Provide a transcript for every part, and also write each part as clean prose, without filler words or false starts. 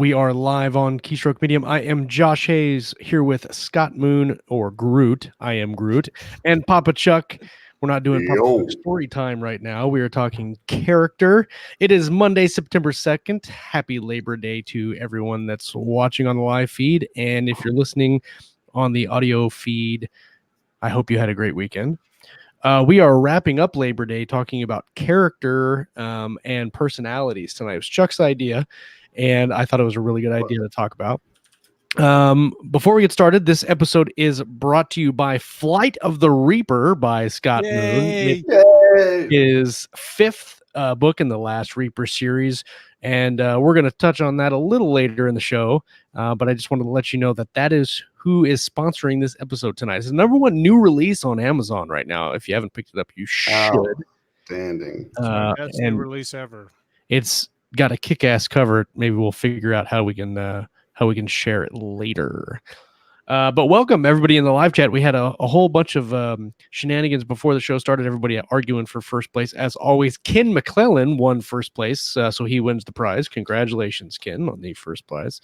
We are live on Keystroke Medium. I am Josh Hayes here with Scott Moon, or Groot. I am Groot. And Papa Chuck. We're not doing Papa Chuck story time right now. We are talking character. It is Monday, September 2nd. Happy Labor Day to everyone that's watching on the live feed. And if you're listening on the audio feed, I hope you had a great weekend. We are wrapping up Labor Day talking about character and personalities tonight. It was Chuck's idea, and I thought it was a really good idea to talk about. Before we get started, this episode is brought to you by Flight of the Reaper by Scott Moon. His fifth book in the last Reaper series, and we're going to touch on that a little later in the show, but I just wanted to let you know that is who is sponsoring this episode tonight. It's the number one new release on Amazon right now. If you haven't picked it up, you should. Outstanding. That's the release ever. It's got a kick-ass cover. Maybe we'll figure out how we can share it later. But welcome everybody in the live chat. We had a whole bunch of shenanigans before the show started. Everybody arguing for first place. As always, Ken McClellan won first place, so he wins the prize. Congratulations, Ken, on the first prize.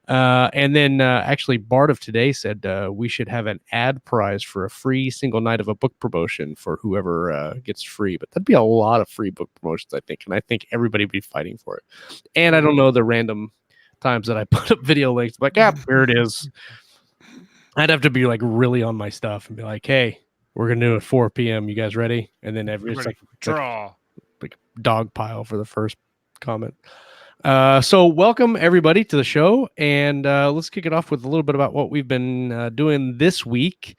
And then actually Bart of Today said we should have an ad prize for a free single night of a book promotion for whoever gets free. But that'd be a lot of free book promotions, I think. And I think everybody would be fighting for it. And I don't know the random times that I put up video links. Like, here it is. I'd have to be like really on my stuff and be like, hey, we're going to do it at 4 p.m. You guys ready? And then it's like draw. Like dog pile for the first comment. So welcome everybody to the show, and let's kick it off with a little bit about what we've been doing this week.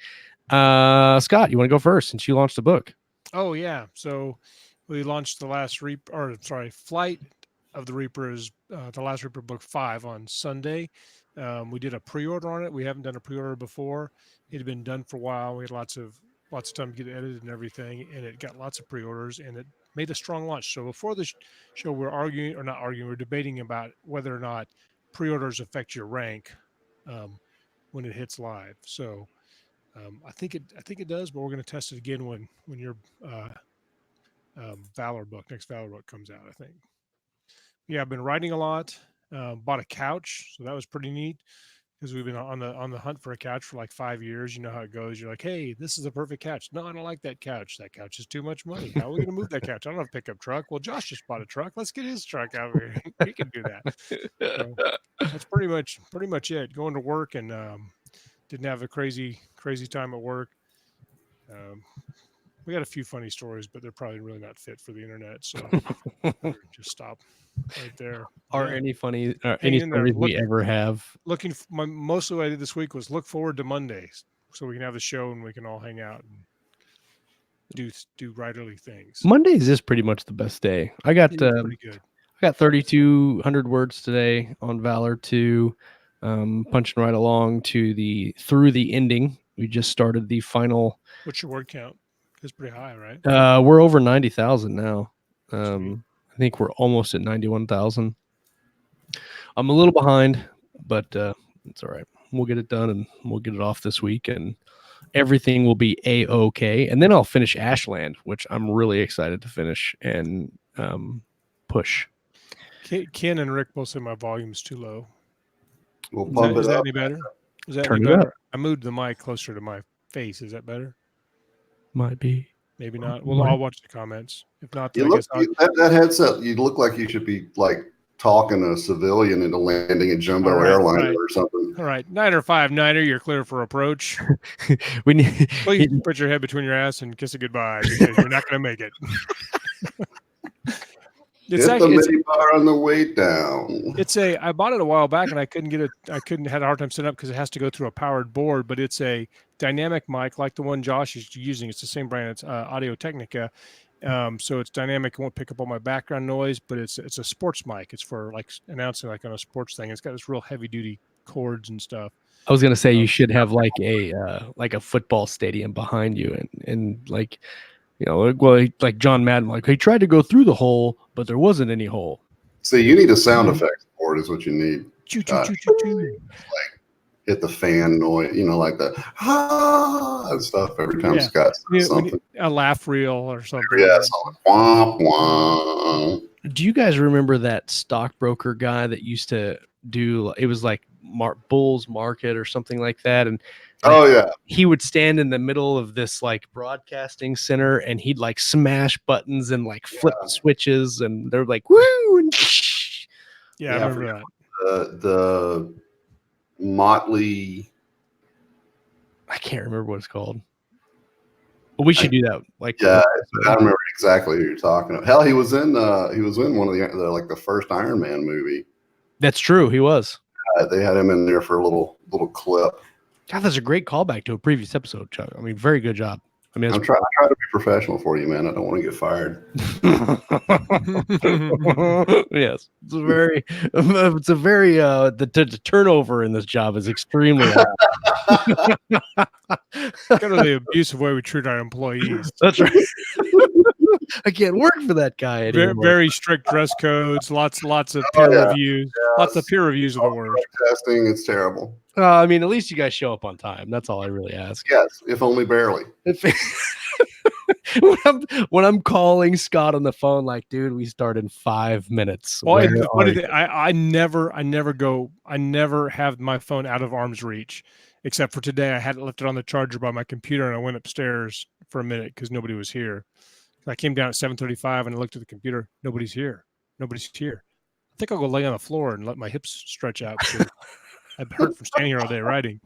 Scott, you want to go first since you launched the book? Oh yeah, so we launched Flight of the Reaper is the last Reaper book 5 on Sunday. We did a pre-order on it. We haven't done a pre-order before. It had been done for a while. We had lots of time to get it edited and everything, and it got lots of pre-orders, and it made a strong launch. So before the show, we're debating about whether or not pre-orders affect your rank when it hits live. So I think it does, but we're going to test it again when your next Valor book comes out. I think. Yeah, I've been writing a lot. Bought a couch, so that was pretty neat. Because we've been on the hunt for a couch for like 5 years. You know how it goes. You're like, hey, this is a perfect couch. No, I don't like that couch. That couch is too much money. How are we going to move that couch? I don't have a pickup truck. Well, Josh just bought a truck. Let's get his truck out here. He can do that. So that's pretty much it. Going to work and didn't have a crazy time at work. We got a few funny stories, but they're probably really not fit for the internet. So just stop right there. Any funny any stories we ever have? Mostly what I did this week was look forward to Mondays, so we can have a show and we can all hang out and do writerly things. Mondays is pretty much the best day. I got pretty good. I got 3,200 words today on Valor 2, punching right along through the ending. We just started the final. What's your word count? It's pretty high, right? We're over 90,000 now. I think we're almost at 91,000. I'm a little behind, but it's all right. We'll get it done and we'll get it off this week, and everything will be A-OK. And then I'll finish Ashland, which I'm really excited to finish and push. Ken and Rick both say my volume's too low. We'll pump it up. Is that any better? Turn it up. I moved the mic closer to my face. Is that better? Might be. Maybe not. Well, I'll watch the comments. If not, that headset, you look like you should be like talking a civilian into landing a jumbo airliner or something. All right, 905 you're clear for approach. Please put your head between your ass and kiss it goodbye because you're not going to make it. Get the mini bar on the way down. I bought it a while back and I couldn't get it. Had a hard time setting up because it has to go through a powered board, but it's a dynamic mic like the one Josh is using. It's the same brand. It's Audio Technica. So it's dynamic. It won't pick up all my background noise, but it's a sports mic. It's for like announcing like on a sports thing. It's got this real heavy duty cords and stuff. I was gonna say you should have like a football stadium behind you and like, you know, like John Madden, like he tried to go through the hole, but there wasn't any hole. See, you need a sound effects board is what you need. Choo. Like hit the fan noise, you know, like the and stuff every time Scott says something. A laugh reel or something. Yeah, something. Wah, wah. Do you guys remember that stockbroker guy that used to do. It was like Bulls Market or something like that, and Oh yeah, he would stand in the middle of this like broadcasting center, and he'd like smash buttons and like flip switches, and they're like woo and yeah, I remember that. The Motley. I can't remember what it's called. But we should do that. Like, yeah, I remember exactly who you're talking about. Hell, he was in one of the like the first Iron Man movie. That's true. He was. They had him in there for a little clip. God, that's a great callback to a previous episode, Chuck. I mean, very good job. I mean, I try to be professional for you, man. I don't want to get fired. Yes, it's a very the turnover in this job is extremely high. Kind of the abusive way we treat our employees. That's right. I can't work for that guy anymore. Very strict dress codes, lots of peer reviews. Yes. Lots of peer reviews of the worst. Testing, it's terrible. I mean, at least you guys show up on time. That's all I really ask. Yes, if only barely. When I'm calling Scott on the phone, like, dude, we start in 5 minutes. Well, I never have my phone out of arm's reach, except for today. I had it lifted on the charger by my computer, and I went upstairs for a minute because nobody was here. I came down at 7:35 and I looked at the computer. Nobody's here. I think I'll go lay on the floor and let my hips stretch out. I've hurt from standing here all day writing.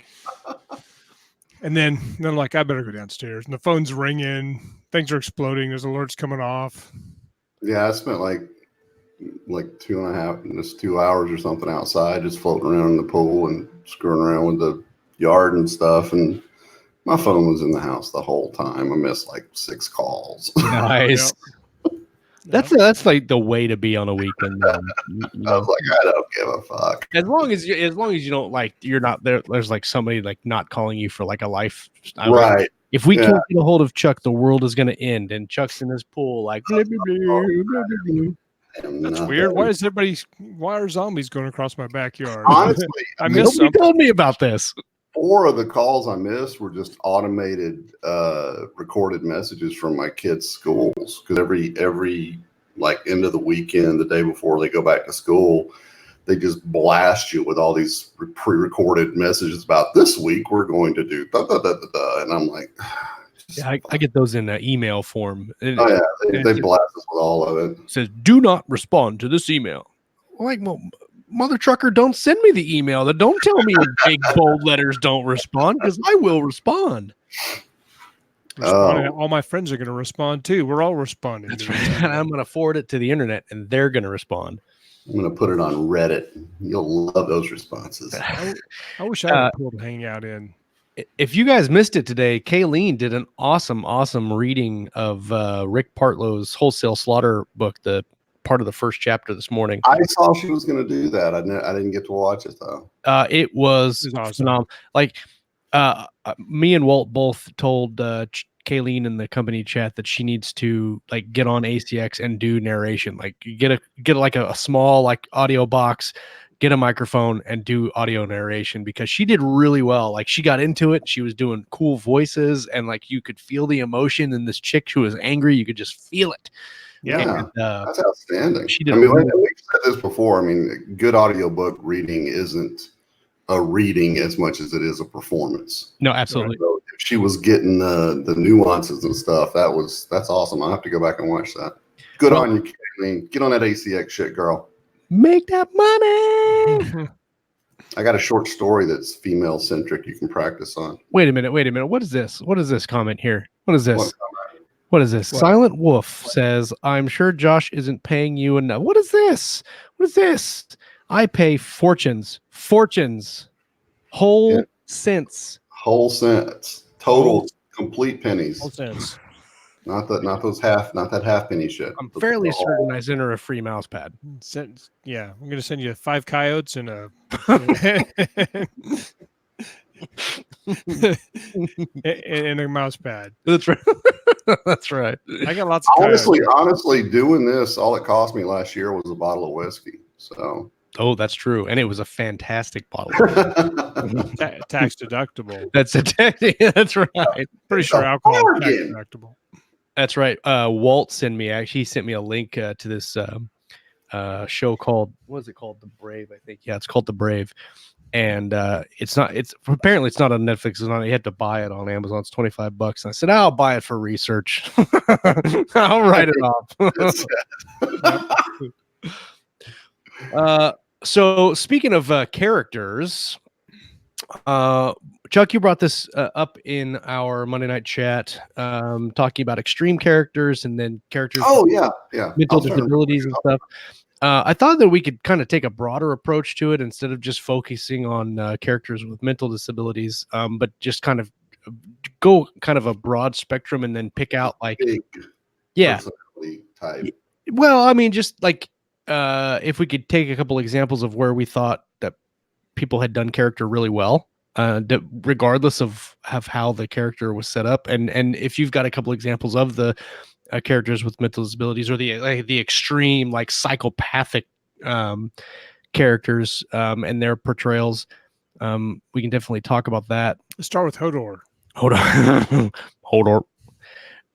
And then I'm like, I better go downstairs. And the phone's ringing. Things are exploding. There's alerts coming off. Yeah, I spent like 2 hours or something outside, just floating around in the pool and screwing around with the yard and stuff. And my phone was in the house the whole time. I missed like 6 calls. Nice. That's like the way to be on a weekend. I was like, I don't give a fuck. As long as you don't like, you're not there. There's like somebody like not calling you for like a life. Right. If we can't get a hold of Chuck, the world is going to end. And Chuck's in his pool, like. That's weird. Why are zombies going across my backyard? Honestly, I missed something. Nobody told me about this. 4 of the calls I missed were just automated recorded messages from my kids' schools, because every like end of the weekend, the day before they go back to school, they just blast you with all these pre-recorded messages about this week we're going to do da, da, da, da, da. And I'm like, yeah, I get those in email form. They blast us with all of it. It says, do not respond to this email. Like, well, mother trucker, don't send me the email. Don't tell me in big bold letters don't respond, because I will respond. All my friends are going to respond too. We're all responding. That's right. And I'm going to forward it to the internet, and they're going to respond. I'm going to put it on Reddit. You'll love those responses. I wish I had a pool to hang out in. If you guys missed it today, Kayleen did an awesome reading of Rick Partlow's Wholesale Slaughter book, the part of the first chapter this morning. I saw she was going to do that. I didn't get to watch it though. It was awesome. Phenomenal. Like me and Walt both told Kayleen in the company chat that she needs to like get on ACX and do narration. Like get like a small like audio box, get a microphone and do audio narration, because she did really well. Like she got into it. She was doing cool voices, and like you could feel the emotion in this chick who was angry. You could just feel it. Yeah, and, that's outstanding. She did. I mean, we've said this before. I mean, good audiobook reading isn't a reading as much as it is a performance. No, absolutely. So if she was getting the nuances and stuff, that's awesome. I'll have to go back and watch that. Good on you, Kathleen. Get on that ACX shit, girl. Make that money. I got a short story that's female centric you can practice on. Wait a minute. What is this? What is this comment here? What is this? What is this? What? Silent Wolf says, I'm sure Josh isn't paying you enough. What is this? What is this? I pay fortunes. Whole cents. Whole cents. Total complete pennies. Whole cents. Not that half penny shit. I'm fairly certain I sent her a free mouse pad. Yeah, I'm gonna send you 5 coyotes and a and a mouse pad. That's right. That's right. I got lots of honestly, doing this, all it cost me last year was a bottle of whiskey. So oh, that's true. And it was a fantastic bottle. Tax deductible. That's right. Pretty sure alcohol is tax deductible. That's right. Walt sent me a link to this show called, what is it called? The Brave, I think. Yeah, it's called The Brave. And it's apparently it's not on Netflix. It's not, you have to buy it on Amazon. It's $25. And I said, I'll buy it for research. I'll write it off. So speaking of characters, Chuck, you brought this up in our Monday night chat, talking about extreme characters and then characters yeah, mental disabilities and stuff. I thought that we could kind of take a broader approach to it instead of just focusing on characters with mental disabilities, but just kind of go kind of a broad spectrum and then pick out like, personality type. Well, I mean, just like if we could take a couple examples of where we thought that people had done character really well, regardless of how the character was set up, and if you've got a couple examples of the characters with mental disabilities or the extreme like psychopathic characters and their portrayals, we can definitely talk about that. Let's start with Hodor. Hodor.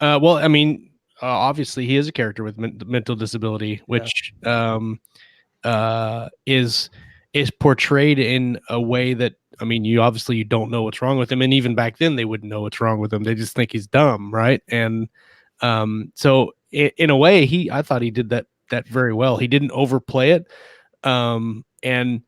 Well, I mean, obviously he is a character with mental disability, which is portrayed in a way that, I mean, you don't know what's wrong with him, and even back then they wouldn't know what's wrong with him. They just think he's dumb, right? And so in a way, I thought he did that very well. He didn't overplay it, and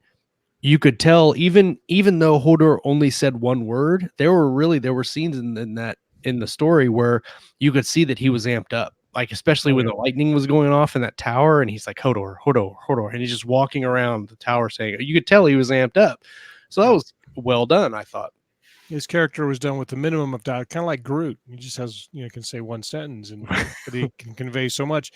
you could tell even though Hodor only said one word, there were scenes in the story where you could see that he was amped up, like especially when the lightning was going off in that tower, and he's like Hodor, Hodor, Hodor, and he's just walking around the tower saying, you could tell he was amped up. So that was well done, I thought. His character was done with the minimum of dialogue, kind of like Groot. He just has, can say one sentence, but he can convey so much.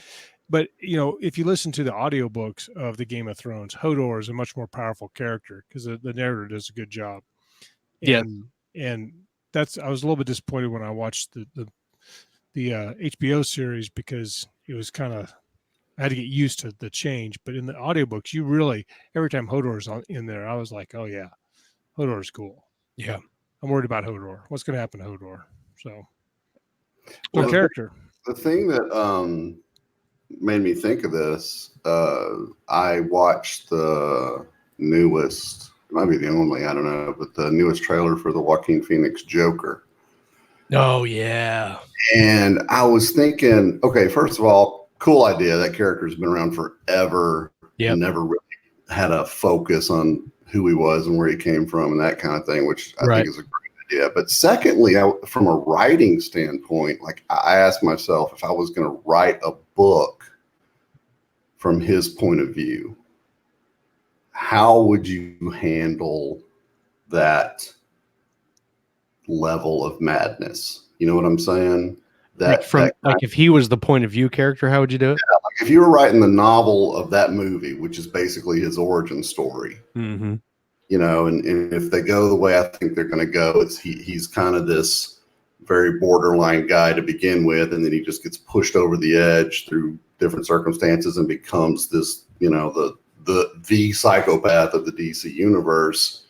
But, if you listen to the audiobooks of the Game of Thrones, Hodor is a much more powerful character because the narrator does a good job. And that's, I was a little bit disappointed when I watched the HBO series because it was kind of, I had to get used to the change. But in the audiobooks, you really, every time Hodor is in there, I was like, oh yeah, Hodor is cool. Yeah. I'm worried about Hodor. What's going to happen to Hodor? So, character. The thing that made me think of this, I watched the newest, it might be the only, I don't know, but the newest trailer for the Joaquin Phoenix Joker. Oh, yeah. And I was thinking, okay, first of all, cool idea. That character's been around forever. Yep. Never really had a focus on who he was and where he came from and that kind of thing, which I think is a great idea. But secondly, from a writing standpoint, like I asked myself if I was going to write a book from his point of view, how would you handle that level of madness? You know what I'm saying? If he was the point of view character, how would you do it? Yeah, like if you were writing the novel of that movie, which is basically his origin story, mm-hmm. And if they go the way I think they're going to go, he's kind of this very borderline guy to begin with, and then he just gets pushed over the edge through different circumstances and becomes this, the psychopath of the DC universe.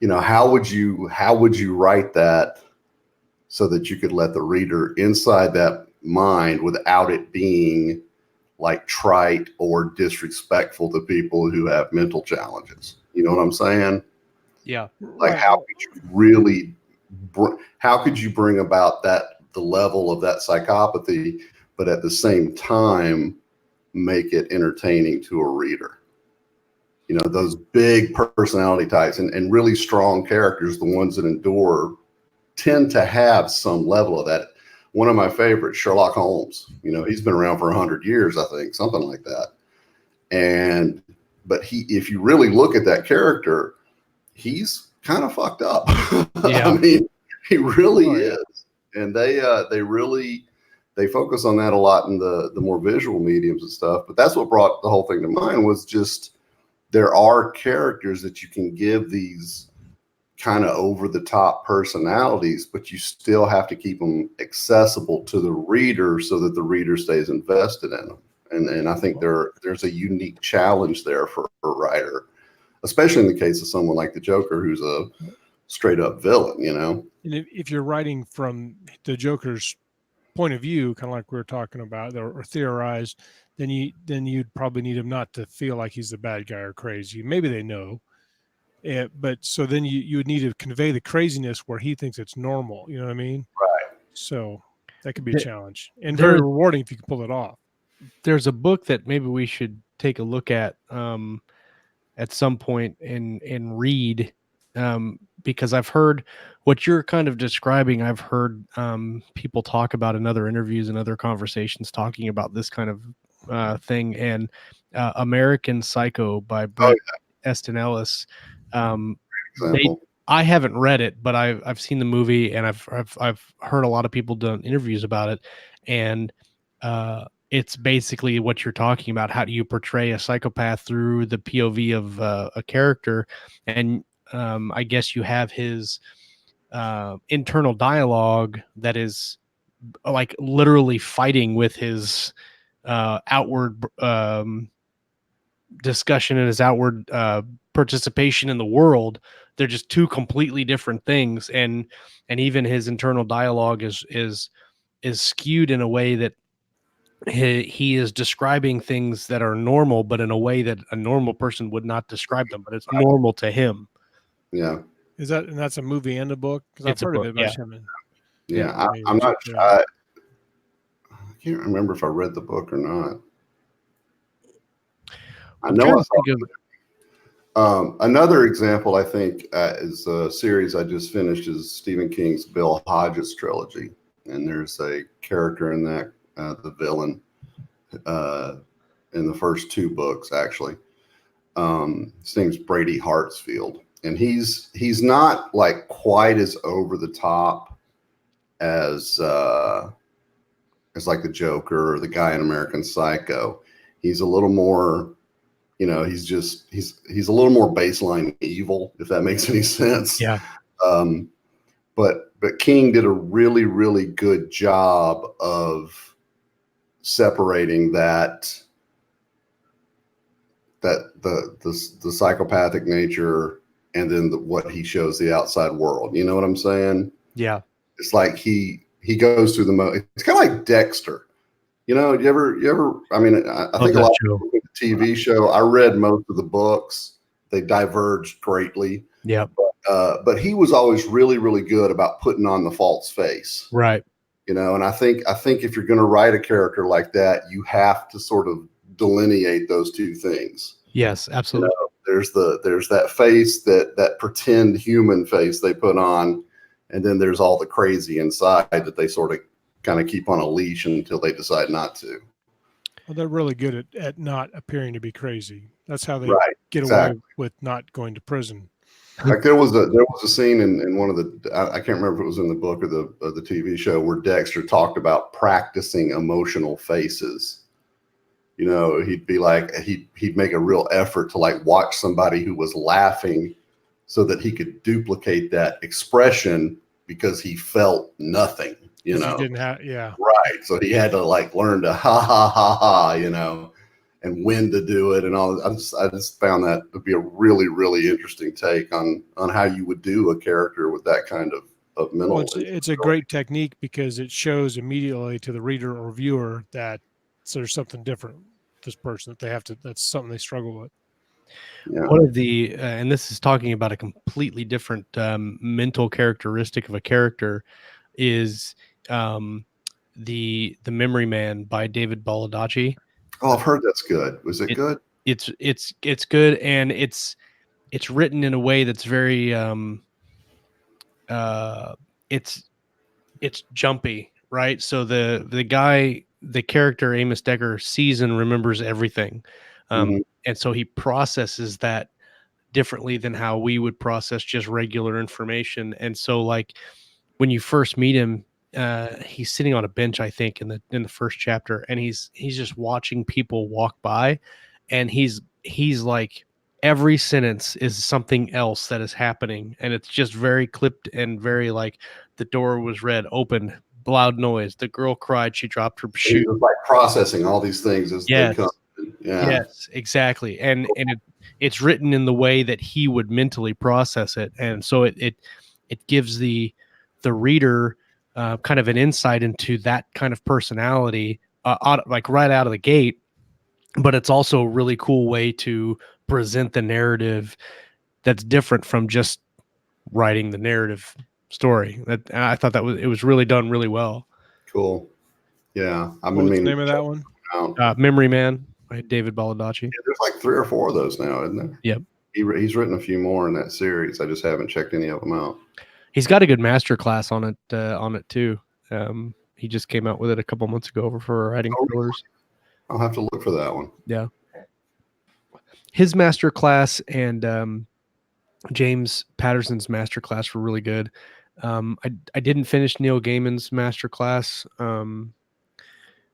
How would you write that so that you could let the reader inside that mind without it being like trite or disrespectful to people who have mental challenges? You know what I'm saying? Yeah. Like how could you really, how could you bring about the level of that psychopathy, but at the same time, make it entertaining to a reader? Those big personality types and really strong characters, the ones that endure, tend to have some level of that. One of my favorites, Sherlock Holmes, he's been around for 100 years, I think, something like that. But if you really look at that character, he's kind of fucked up. Yeah. I mean, he really is. And they focus on that a lot in the more visual mediums and stuff. But that's what brought the whole thing to mind, was just there are characters that you can give these kind of over the top personalities, but you still have to keep them accessible to the reader so that the reader stays invested in them. And I think there's a unique challenge there for a writer, especially in the case of someone like the Joker, who's a straight up villain, And if you're writing from the Joker's point of view, kind of like we were talking about or theorized, then you'd probably need him not to feel like he's the bad guy or crazy. Maybe they know. But so then you would need to convey the craziness where he thinks it's normal. You know what I mean? Right. So that could be a challenge and there very was- rewarding if you can pull it off. There's a book that maybe we should take a look at some point and read, because I've heard what you're kind of describing. I've heard people talk about in other interviews and other conversations talking about this kind of thing. And American Psycho by Bret Easton Ellis. I haven't read it, but I've seen the movie, and I've heard a lot of people done interviews about it, and it's basically what you're talking about. How do you portray a psychopath through the POV of a character? And I guess you have his internal dialogue that is like literally fighting with his outward discussion and his outward participation in the world. They're just two completely different things, and even his internal dialogue is skewed in a way that he is describing things that are normal, but in a way that a normal person would not describe them, but it's normal to him. Yeah. And that's a movie and a book? Because I've heard of it. Yeah. I'm not sure. I can't remember if I read the book or not. I know another example, I think, is a series I just finished, is Stephen King's Bill Hodges trilogy. And there's a character in that, the villain, in the first two books, actually. His name's Brady Hartsfield. And he's not like quite as over the top as like the Joker or the guy in American Psycho. He's a little more, he's a little more baseline evil, if that makes any sense. Yeah. But King did a really, really good job of separating the psychopathic nature and then what he shows the outside world. You know what I'm saying? Yeah. It's like he goes through it's kind of like Dexter. You ever, I mean, I think a lot of people with the TV show, I read most of the books. They diverged greatly. Yeah. But he was always really, really good about putting on the false face. Right. And I think if you're going to write a character like that, you have to sort of delineate those two things. Yes, absolutely. There's that face, that pretend human face they put on, and then there's all the crazy inside that they sort of kind of keep on a leash until they decide not to. Well, they're really good at not appearing to be crazy. That's how they get away with not going to prison. Like there was a scene in one of I can't remember if it was in the book or the TV show, where Dexter talked about practicing emotional faces. He'd be like, he'd make a real effort to like watch somebody who was laughing so that he could duplicate that expression, because he felt nothing, He didn't have, Right. So he had to like learn to ha ha ha ha, and when to do it and all. I just found that to be a really, really interesting take on how you would do a character with that kind of mental. Well, it's a great technique, because it shows immediately to the reader or viewer that there's something different with this person, that that's something they struggle with. Yeah. One of the and this is talking about a completely different mental characteristic of a character, is the Memory Man by David Baldacci. Oh, I've heard that's good. Was it good? It's good, and it's written in a way that's very it's jumpy, right? So the character Amos Decker sees and remembers everything, and so he processes that differently than how we would process just regular information. And so, like, when you first meet him, he's sitting on a bench, I think, in the first chapter, and he's just watching people walk by, and he's like, every sentence is something else that is happening, and it's just very clipped and very like, the door was opened, loud noise, the girl cried, she dropped her shoe. He was like processing all these things as they come. Yeah. Yes, exactly. And it's written in the way that he would mentally process it, and so it gives the reader kind of an insight into that kind of personality, like right out of the gate. But it's also a really cool way to present the narrative that's different from just writing the narrative story. That I thought it was really done really well. Cool. Yeah, What was the name of that one? Memory Man by David Baldacci. Yeah, there's like 3 or 4 of those now, isn't there? Yep. He's written a few more in that series. I just haven't checked any of them out. He's got a good master class on it too. He just came out with it a couple months ago for writing thrillers. I'll have to look for that one. Yeah. His master class and James Patterson's master class were really good. I didn't finish Neil Gaiman's master class, and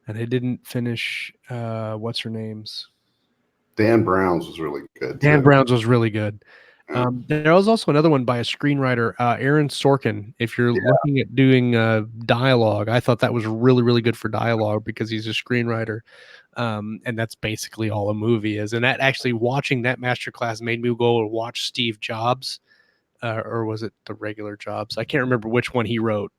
I didn't finish what's her name's. Dan Brown's was really good. Dan Brown's was really good. There was also another one by a screenwriter, Aaron Sorkin. If you're looking at doing dialogue, I thought that was really, really good for dialogue because he's a screenwriter. And that's basically all a movie is. And that actually watching that masterclass made me go and watch Steve Jobs, or was it the regular Jobs? I can't remember which one he wrote,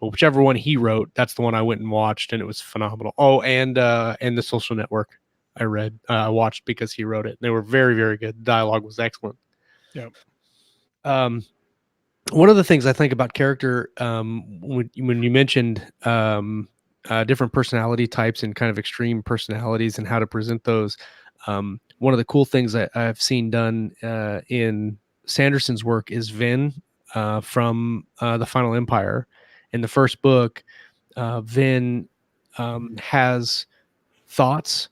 but whichever one he wrote, that's the one I went and watched, and it was phenomenal. Oh, and The Social Network I watched because he wrote it. They were very, very good. The dialogue was excellent. Yep. One of the things I think about character, when you mentioned different personality types and kind of extreme personalities and how to present those, one of the cool things I've seen done in Sanderson's work is Vin from The Final Empire. In the first book, Vin has thoughts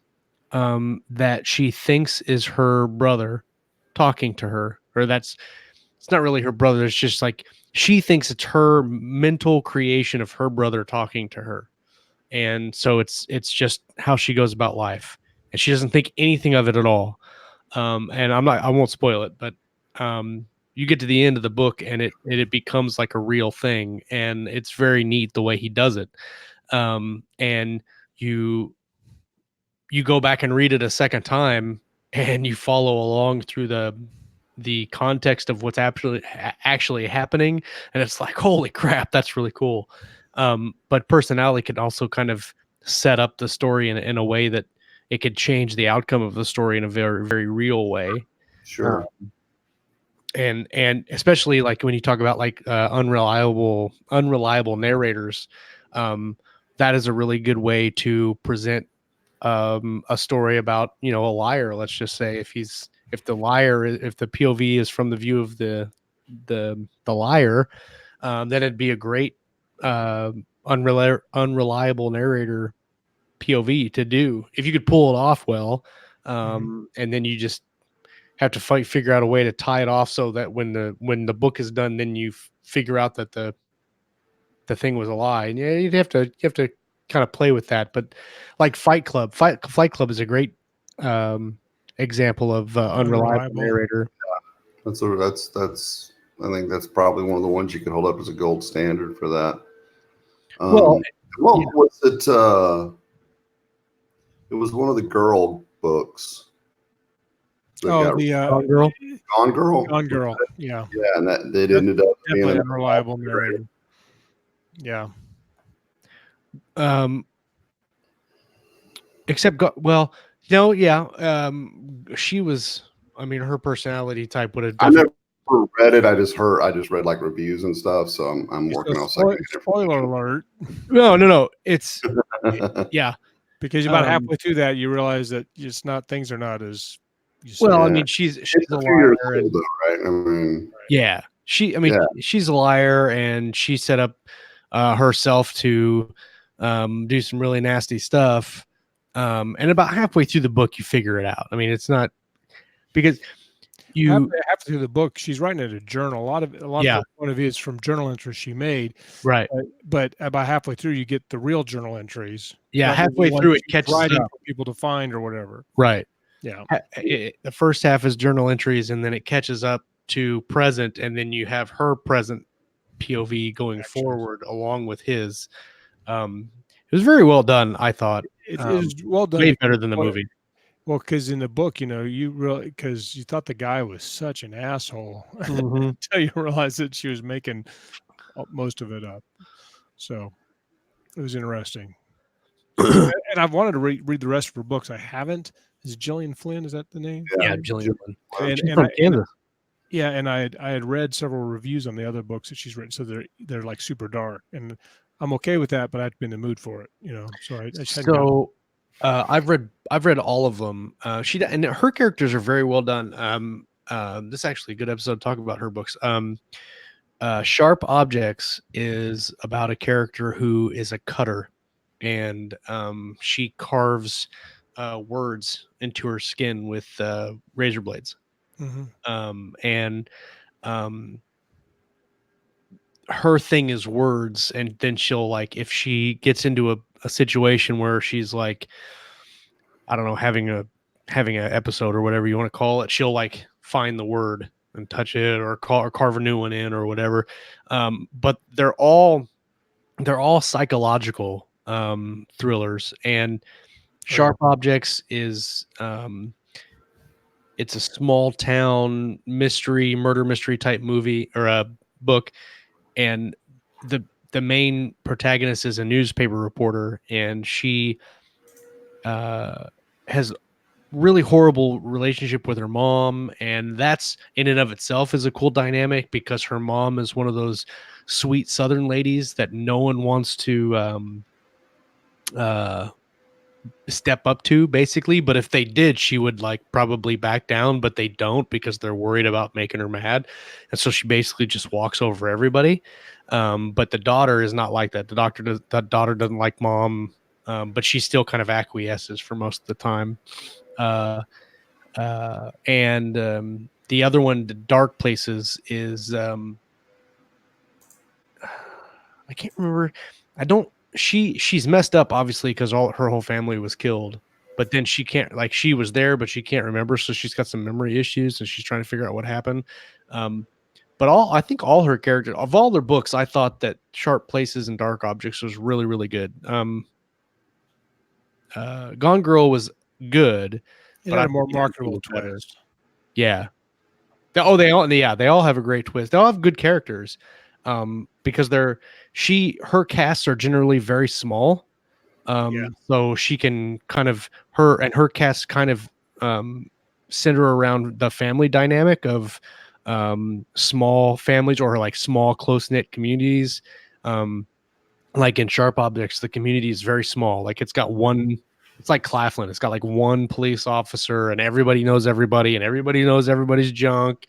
that she thinks is her brother talking to her, or it's not really her brother. It's just like she thinks it's her mental creation of her brother talking to her. And so it's just how she goes about life, and she doesn't think anything of it at all. And I won't spoil it, but you get to the end of the book and it becomes like a real thing, and it's very neat the way he does it. And you go back and read it a second time, and you follow along through the context of what's actually happening, and it's like, holy crap, that's really cool. But personality can also kind of set up the story in a way that it could change the outcome of the story in a very, very real way. Sure. And especially like when you talk about like unreliable narrators, that is a really good way to present a story about, a liar. Let's just say if the POV is from the view of the liar, then it'd be a great unreliable narrator POV to do if you could pull it off well. And then you just have to figure out a way to tie it off so that when the book is done, then you figure out that the thing was a lie. And you have to kind of play with that. But like Fight Club is a great example of unreliable narrator. Yeah. That's I think that's probably one of the ones you could hold up as a gold standard for that. What was it? It was one of the girl books. Gone Girl. Gone Girl. Gone Girl. Yeah. Yeah, and that it ended up being an unreliable narrator. Yeah. Except, she was. I mean, her personality type would have. I never read it. I just read like reviews and stuff. So I'm working on second. Spoiler alert. No. It's yeah. Because about halfway through that, you realize that things are not as. Well, I mean, she's a liar, right? I mean, yeah, she's a liar, and she set up herself to do some really nasty stuff. And about halfway through the book, you figure it out. I mean, it's not because halfway through the book, she's writing in a journal. A lot of the point of view is from journal entries she made. Right. But about halfway through, you get the real journal entries. Yeah, halfway through it catches up for people to find or whatever. Right. Yeah. The first half is journal entries, and then it catches up to present, and then you have her present POV going forward along with his. It was very well done, I thought. It was well done. Way better than the movie. Well, because in the book, because you thought the guy was such an asshole until you realized that she was making most of it up. So it was interesting. And I've wanted to read the rest of her books. I haven't. Is Gillian Flynn? Is that the name? Yeah, Gillian Flynn. And, She's and from I, Kansas. yeah, and I had read several reviews on the other books that she's written, so they're like super dark, and I'm okay with that, but I've been in the mood for it, So I just hadn't gotten. So I've read all of them. And her characters are very well done. This is actually a good episode to talk about her books. Sharp Objects is about a character who is a cutter, and she carves words into her skin with razor blades. And her thing is words, and then she'll, like, if she gets into a situation where she's like, I don't know, having a episode or whatever you want to call it, she'll like find the word and touch it, or carve a new one in, or whatever. But they're all psychological thrillers. And Sharp Objects is it's a small town murder mystery type movie, or a book, and the main protagonist is a newspaper reporter, and she has really horrible relationship with her mom, and that's in and of itself is a cool dynamic, because her mom is one of those sweet Southern ladies that no one wants to step up to, basically. But if they did, she would like probably back down, but they don't, because they're worried about making her mad, and so she basically just walks over everybody. But the daughter is not like that. The daughter doesn't like mom, but she still kind of acquiesces for most of the time. And the other one, the Dark Places, is I can't remember. She's messed up, obviously, because her whole family was killed. But then she can't, like, she was there, but she can't remember, so she's got some memory issues, and she's trying to figure out what happened. But I think all her characters, of all their books, I thought that Sharp Places and Dark Objects was really, really good. Gone Girl was good. It had a more marketable twist. Yeah. They all have a great twist. They all have good characters, because her casts are generally very small. So she can kind of her cast kind of center around the family dynamic of small families, or like small close knit communities. Like in Sharp Objects, the community is very small. Like it's like Claflin. It's got like one police officer, and everybody knows everybody, and everybody knows everybody's junk.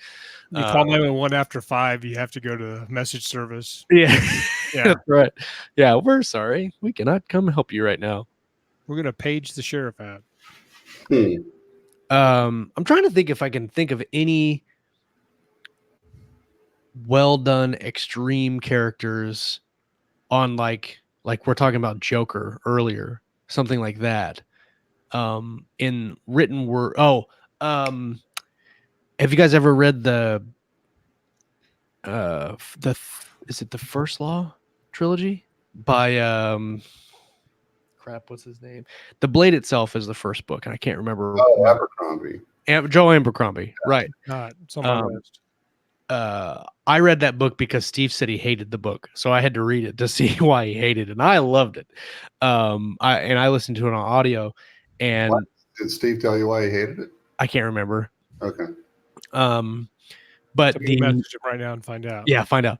You call 911 after 5, you have to go to the message service. Yeah, that's right. Yeah, we're sorry, we cannot come help you right now. We're gonna page the sheriff out. I'm trying to think if I can think of any well done extreme characters on like we're talking about Joker earlier, something like that. In written word. Have you guys ever read the is it the First Law trilogy by what's his name? The Blade itself is the first book, and I can't remember. Abercrombie. Joe Abercrombie, right? It's on my list. I read that book because Steve said he hated the book, so I had to read it to see why he hated it, and I loved it. I listened to it on audio. And what? Did Steve tell you why he hated it? I can't remember. Okay. But so message him right now and find out. Yeah, find out.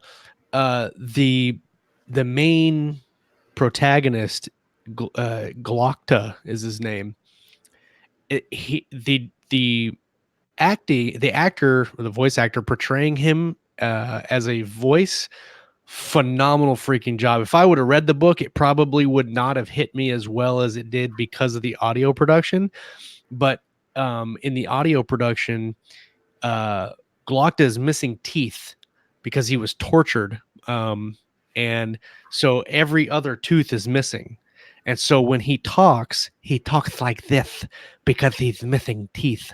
The main protagonist, Glokta is his name. The actor, or the voice actor portraying him as a voice, phenomenal freaking job. If I would have read the book, it probably would not have hit me as well as it did because of the audio production. But in the audio production, Glokta is missing teeth because he was tortured, and so every other tooth is missing. And so when he talks like this because he's missing teeth.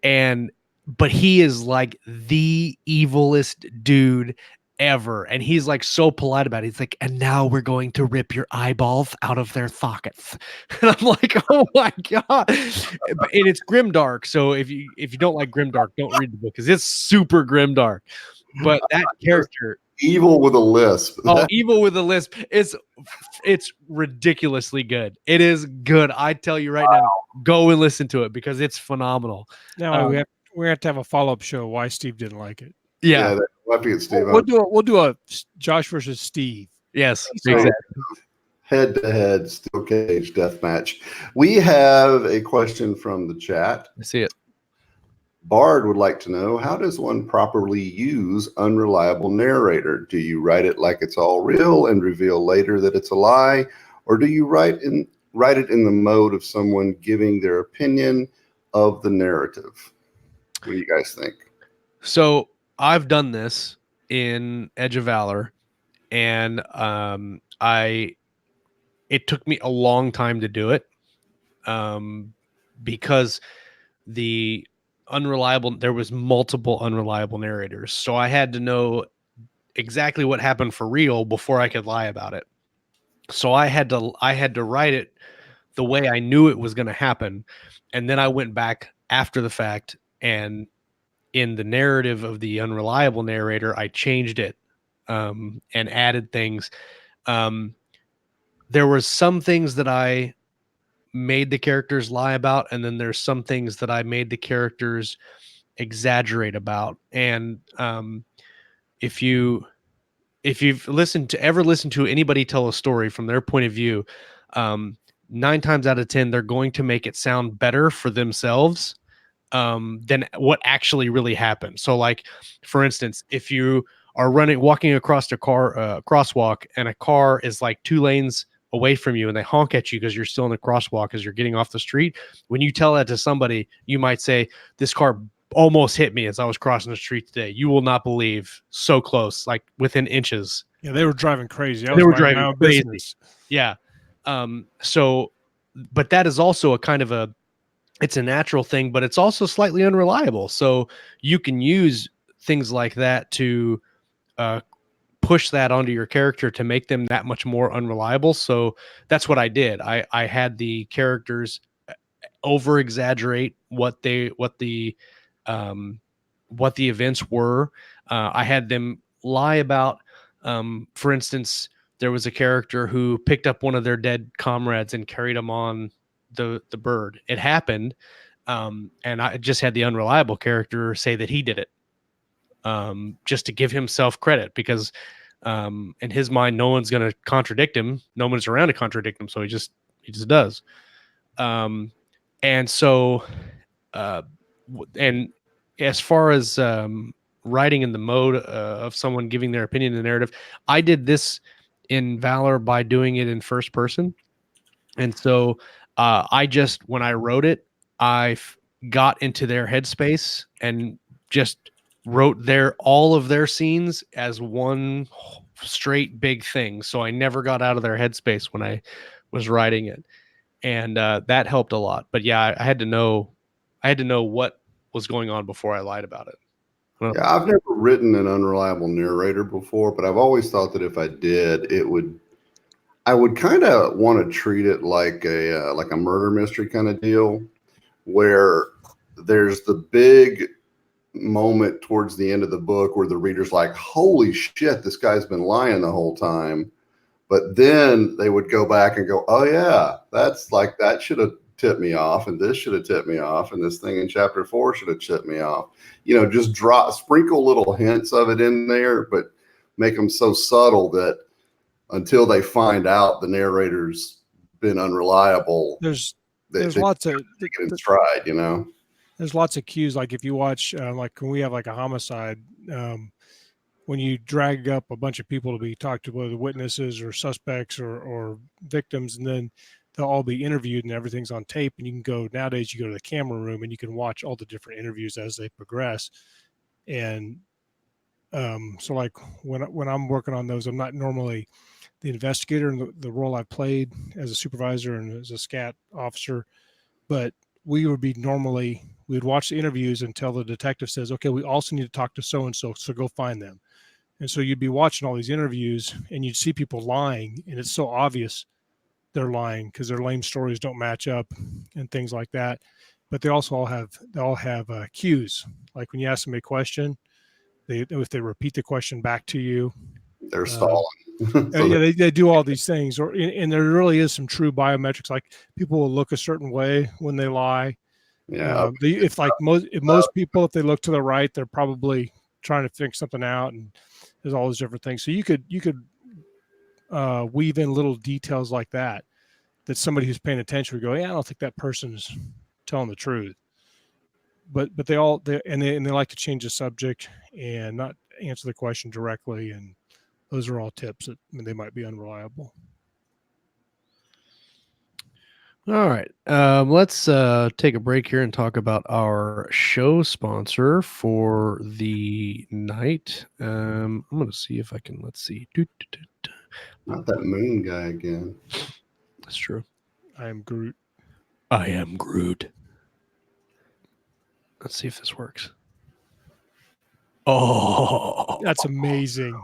But he is like the evilest dude ever, and he's like so polite about it. He's like, and now we're going to rip your eyeballs out of their sockets. And I'm like, oh my god. And it's grimdark, so if you don't like grimdark, don't read the book, because it's super grimdark. But that character Evil with a lisp. Oh, Evil with a Lisp. It's ridiculously good. It is good. I tell you right now, go and listen to it because it's phenomenal. Now we have to have a follow-up show why Steve didn't like it. Yeah. We'll have to get Steve We'll do a Josh versus Steve. Yes. So, Exactly. head-to-head steel cage death match. We have a question from the chat. I see it. Bard would like to know, how does one properly use unreliable narrator? Do you write it like it's all real and reveal later that it's a lie? Or do you write it in the mode of someone giving their opinion of the narrative? What do you guys think? So I've done this in Edge of Valor, and it took me a long time to do it, because there was multiple unreliable narrators. So I had to know exactly what happened for real before I could lie about it. So I had to write it the way I knew it was going to happen. And then I went back after the fact, and in the narrative of the unreliable narrator, I changed it, and added things. There were some things that I made the characters lie about, and then there's some things that I made the characters exaggerate about. And if you've ever listened to anybody tell a story from their point of view, 9 times out of 10 they're going to make it sound better for themselves than what actually really happened. So, like, for instance, if you are walking across a crosswalk, and a car is like 2 lanes away from you and they honk at you because you're still in the crosswalk as you're getting off the street, when you tell that to somebody, you might say, this car almost hit me as I was crossing the street today. You will not believe, so close, like within inches. Yeah, they were driving crazy. They were driving crazy. Business. Yeah. So, but that is also a kind of it's a natural thing, but it's also slightly unreliable. So you can use things like that to push that onto your character to make them that much more unreliable. So that's what I did. I had the characters over exaggerate what the events were. I had them lie about, for instance, there was a character who picked up one of their dead comrades and carried him on the bird. It happened. And I just had the unreliable character say that he did it, just to give himself credit, because in his mind, no one's going to contradict him. No one's around to contradict him. So he just does. And so, and as far as writing in the mode of someone giving their opinion in the narrative, I did this in Valor by doing it in first person. And so when I wrote it, I got into their headspace and just wrote all of their scenes as one straight big thing. So I never got out of their headspace when I was writing it. And that helped a lot. But yeah, I had to know what was going on before I lied about it. Well, yeah, I've never written an unreliable narrator before, but I've always thought that if I did, I would kind of want to treat it like a murder mystery kind of deal, where there's the big moment towards the end of the book where the reader's like, holy shit, this guy's been lying the whole time. But then they would go back and go, oh yeah, that's like, that should have tipped me off, and this should have tipped me off, and this thing in chapter 4 should have tipped me off. Just sprinkle little hints of it in there, but make them so subtle that until they find out the narrator's been unreliable, there's lots of get in stride, There's lots of cues. Like if you watch, like when we have like a homicide, when you drag up a bunch of people to be talked to, whether witnesses or suspects or victims, and then they'll all be interviewed and everything's on tape, and you can go, nowadays you go to the camera room and you can watch all the different interviews as they progress. And so like when I'm working on those, I'm not normally the investigator in the role I've played as a supervisor and as a SCAT officer, but we would watch the interviews until the detective says, okay, we also need to talk to so-and-so, so go find them. And so you'd be watching all these interviews and you'd see people lying, and it's so obvious they're lying because their lame stories don't match up and things like that. But they also all have cues. Like when you ask them a question, if they repeat the question back to you, They're stalling. Yeah, they do all these things, and there really is some true biometrics. Like people will look a certain way when they lie. Yeah. If most people, if they look to the right, they're probably trying to figure something out, and there's all those different things. So you could weave in little details like that somebody who's paying attention would go, yeah, I don't think that person's telling the truth. But they like to change the subject and not answer the question directly, and those are all tips that they might be unreliable. All right. Let's take a break here and talk about our show sponsor for the night. I'm going to see if I can, let's see. Not that moon guy again. That's true. I am Groot. I am Groot. Let's see if this works. Oh, that's amazing.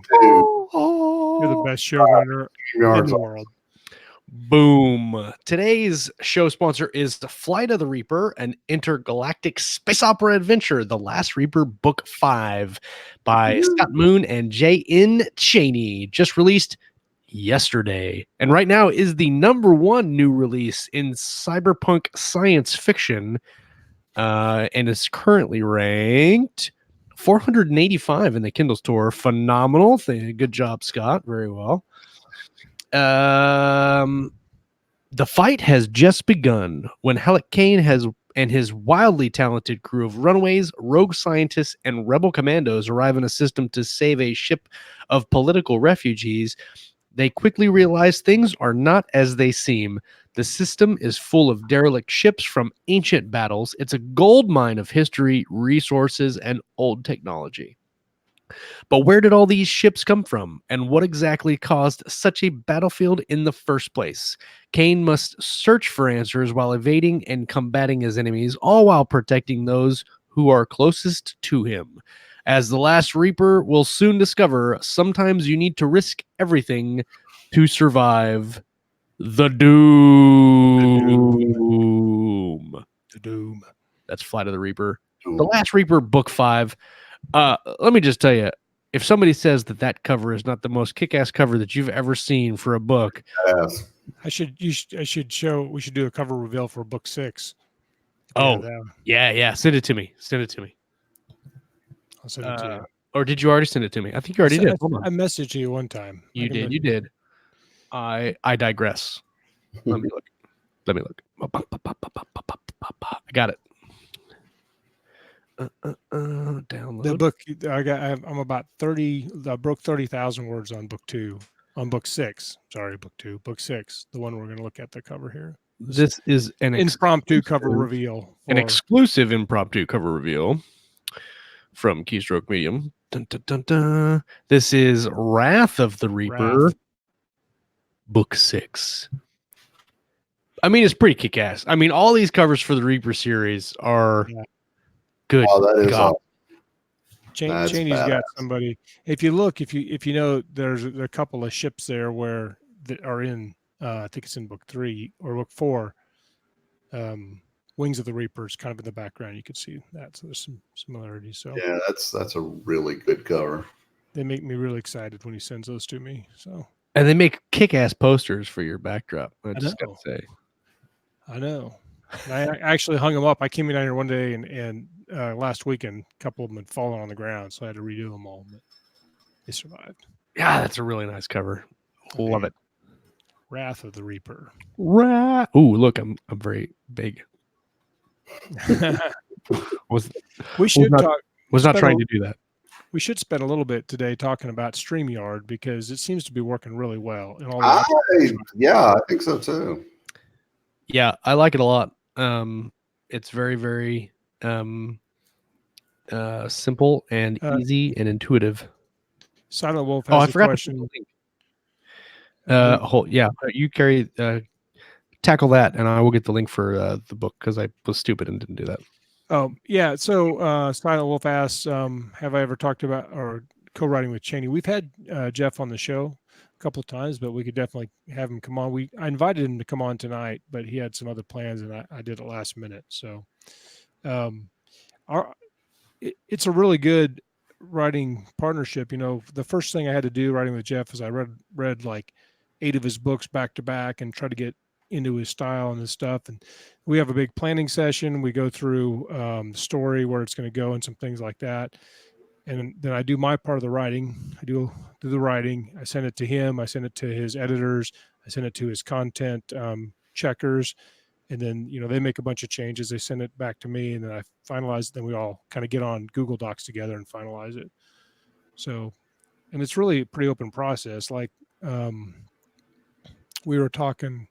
Oh, you're the best showrunner in the world. Boom. Today's show sponsor is The Flight of the Reaper, an intergalactic space opera adventure, The Last Reaper Book 5 by Scott Moon and J.N. Chaney, just released yesterday. And right now is the #1 new release in cyberpunk science fiction, and is currently ranked 485 in the Kindle store. Phenomenal. Good job, Scott. Very well. The fight has just begun when Halek Cain and his wildly talented crew of runaways, rogue scientists, and rebel commandos arrive in a system to save a ship of political refugees. They quickly realize things are not as they seem. The system is full of derelict ships from ancient battles. It's a gold mine of history, resources, and old technology. But where did all these ships come from, and what exactly caused such a battlefield in the first place? Cain must search for answers while evading and combating his enemies, all while protecting those who are closest to him. As the Last Reaper will soon discover, sometimes you need to risk everything to survive the doom. The doom. That's Flight of the Reaper. The Last Reaper, Book 5. Let me just tell you, if somebody says that cover is not the most kick-ass cover that you've ever seen for a book, yes. we should do a cover reveal for Book 6. Oh, yeah. Send it to me. I'll send it to you. Or did you already send it to me? I think you already did. Hold on. I messaged you one time. You did. I digress. Let me look. I got it. Download the book. I'm about 30. I broke 30,000 words on Book 2. On Book 6. Sorry, Book 2. Book 6. The one we're going to look at the cover here. This is an impromptu cover reveal. An exclusive impromptu cover reveal from Keystroke Medium. Dun, dun, dun, dun. This is Wrath of the Reaper, Book 6. I mean, it's pretty kick-ass. I mean, all these covers for the Reaper series are good. Oh, that is awesome. Chaney's got somebody. If you look, if you know, there's a couple of ships there that are in. I think it's in Book 3 or Book 4. Wings of the Reapers, kind of in the background. You could see that. So there's some similarities. So yeah, that's a really good cover. They make me really excited when he sends those to me. So and they make kick-ass posters for your backdrop. I just gotta say. I know. I actually hung them up. I came in here one day and last weekend, a couple of them had fallen on the ground, so I had to redo them all. But they survived. Yeah, that's a really nice cover. Love it. Wrath of the Reaper. Ooh, look, I'm very big. was not trying to do that. We should spend a little bit today talking about StreamYard because it seems to be working really well. I think so too. Yeah, I like it a lot. It's very, very simple and easy and intuitive. Silent Wolf has a question. You tackle that, and I will get the link for the book because I was stupid and didn't do that. Oh, yeah. So Silent Wolf asks, have I ever talked about or co-writing with Chaney? We've had Jeff on the show a couple of times, but we could definitely have him come on. I invited him to come on tonight, but he had some other plans, and I did it last minute. So it's a really good writing partnership, the first thing I had to do writing with Jeff is I read like 8 of his books back to back and try to get into his style and his stuff. And we have a big planning session. We go through the story, where it's going to go, and some things like that. And then I do my part of the writing. I do the writing. I send it to him. I send it to his editors. I send it to his content checkers. And then, they make a bunch of changes. They send it back to me, and then I finalize it. Then we all kind of get on Google Docs together and finalize it. So, and it's really a pretty open process. Like we were talking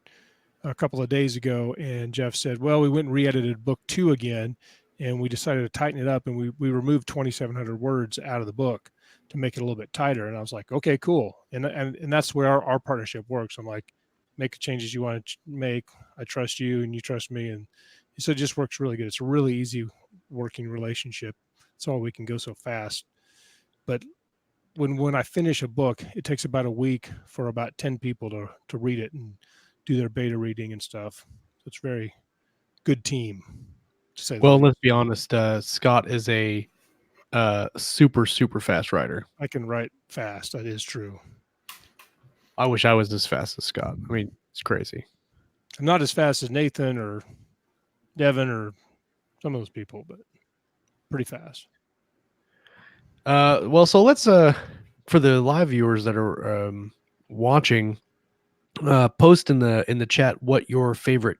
a couple of days ago, and Jeff said, well, we went and re-edited book 2 again, and we decided to tighten it up, and we removed 2,700 words out of the book to make it a little bit tighter. And I was like, okay, cool. And that's where our partnership works. I'm like, make the changes you want to make. I trust you and you trust me. And so it just works really good. It's a really easy working relationship. That's why we can go so fast. But when I finish a book, it takes about a week for about 10 people to read it and do their beta reading and stuff. So it's a very good team, to say the least. Let's be honest. Scott is a super, super fast writer. I can write fast. That is true. I wish I was as fast as Scott. I mean, it's crazy. I'm not as fast as Nathan or Devin or some of those people, but pretty fast. So let's for the live viewers that are watching, post in the chat what your favorite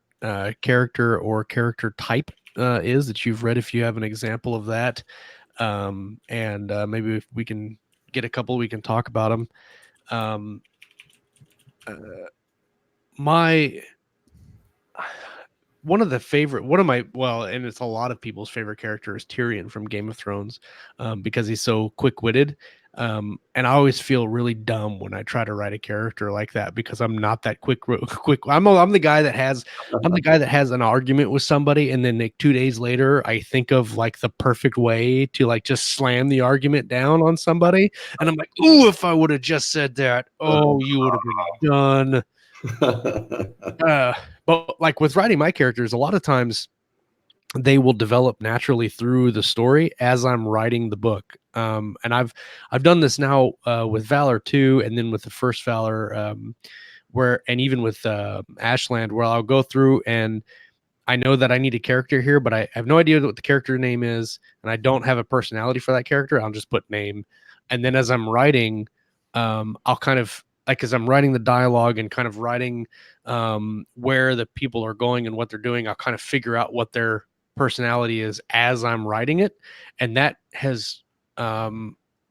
character or character type is that you've read, if you have an example of that, and maybe if we can get a couple, we can talk about them. One of my, and it's a lot of people's favorite character is Tyrion from Game of Thrones, because he's so quick-witted. And I always feel really dumb when I try to write a character like that, because I'm not that quick. I'm the guy that has an argument with somebody, and then like 2 days later, I think of like the perfect way to like just slam the argument down on somebody, and I'm like, ooh, if I would have just said that, oh, you would have been done. But like with writing my characters, a lot of times they will develop naturally through the story as I'm writing the book. And I've done this now with Valor 2, and then with the first Valor, and even with Ashland, where I'll go through and I know that I need a character here, but I have no idea what the character name is, and I don't have a personality for that character. I'll just put name. And then as I'm writing, I'll kind of, like, as I'm writing the dialogue and kind of writing where the people are going and what they're doing, I'll kind of figure out what their personality is as I'm writing it. And that has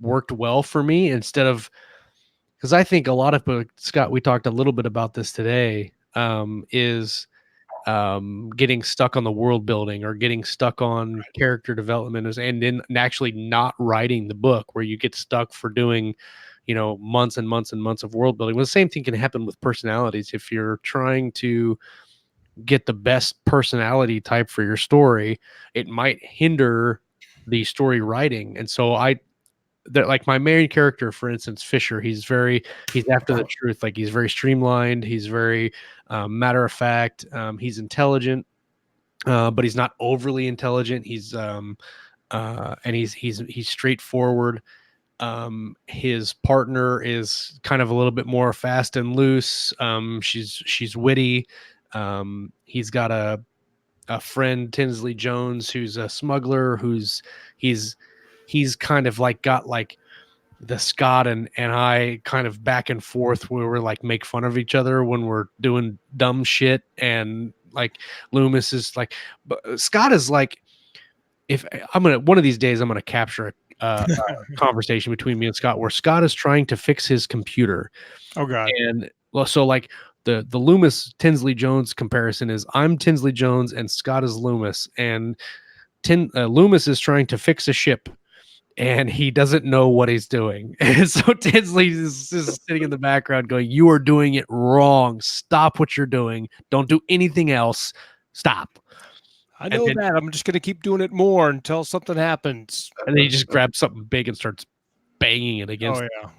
worked well for me, instead of, because I think a lot of, Scott, we talked a little bit about this today, is getting stuck on the world building or getting stuck on character development, and then actually not writing the book, where you get stuck for doing months and months and months of world building. Well, the same thing can happen with personalities. If you're trying to get the best personality type for your story, it might hinder the story writing. And so like my main character, for instance, Fisher, he's after the truth. Like, he's very streamlined. He's very matter of fact. He's intelligent, but he's not overly intelligent. He's and he's straightforward. His partner is kind of a little bit more fast and loose. She's witty. He's got a friend, Tinsley Jones, who's a smuggler, he's kind of like got like the Scott and I kind of back and forth, where we're like make fun of each other when we're doing dumb shit. And like Loomis is like, Scott is like, if one of these days I'm gonna capture a conversation between me and Scott where Scott is trying to fix his computer. Oh God. And well, so like the Loomis Tinsley Jones comparison is, I'm Tinsley Jones and Scott is Loomis, and Loomis is trying to fix a ship and he doesn't know what he's doing. And so Tinsley is sitting in the background going, you are doing it wrong. Stop what you're doing. Don't do anything else. Stop. I know that. I'm just going to keep doing it more until something happens. And then he just grabs something big and starts banging it against. Oh yeah.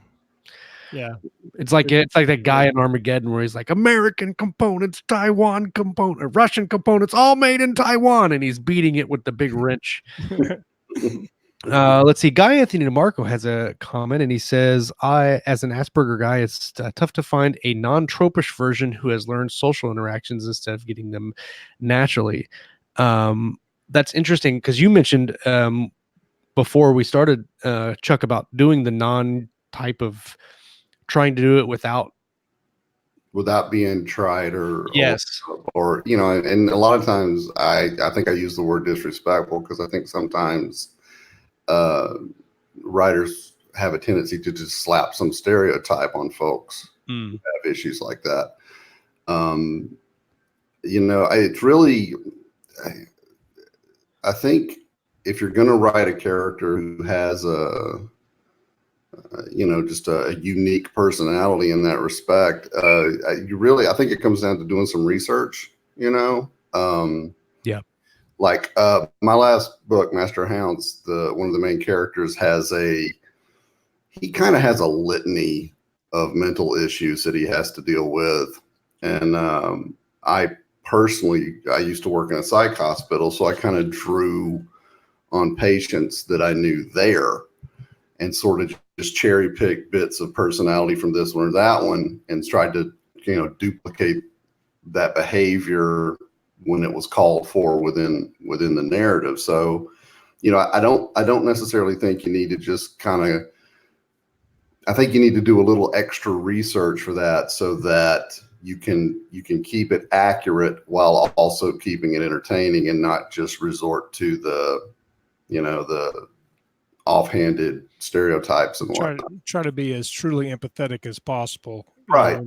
Yeah. It's like that guy in Armageddon where he's like, American components, Taiwan component, Russian components, all made in Taiwan, and he's beating it with the big wrench. Let's see. Guy Anthony DeMarco has a comment, and he says, "I, as an Asperger guy, it's tough to find a non-tropish version who has learned social interactions instead of getting them naturally." That's interesting because you mentioned before we started, Chuck, about doing the non-type of trying to do it without being tried or yes, or you know, and a lot of times I think I use the word disrespectful because I think sometimes writers have a tendency to just slap some stereotype on folks who have issues like that. You know, it's really, I think if you're going to write a character who has you know, just a unique personality in that respect, I think it comes down to doing some research, you know? yeah. Like my last book, Master of Hounds, one of the main characters he kind of has a litany of mental issues that he has to deal with. And I used to work in a psych hospital, so I kind of drew on patients that I knew there and sort of just cherry pick bits of personality from this one or that one and tried to, you know, duplicate that behavior when it was called for within the narrative. So, you know, I don't necessarily think you need to just I think you need to do a little extra research for that so that you can keep it accurate while also keeping it entertaining and not just resort to the, you know, the offhanded stereotypes and whatnot. Try to be as truly empathetic as possible. Right.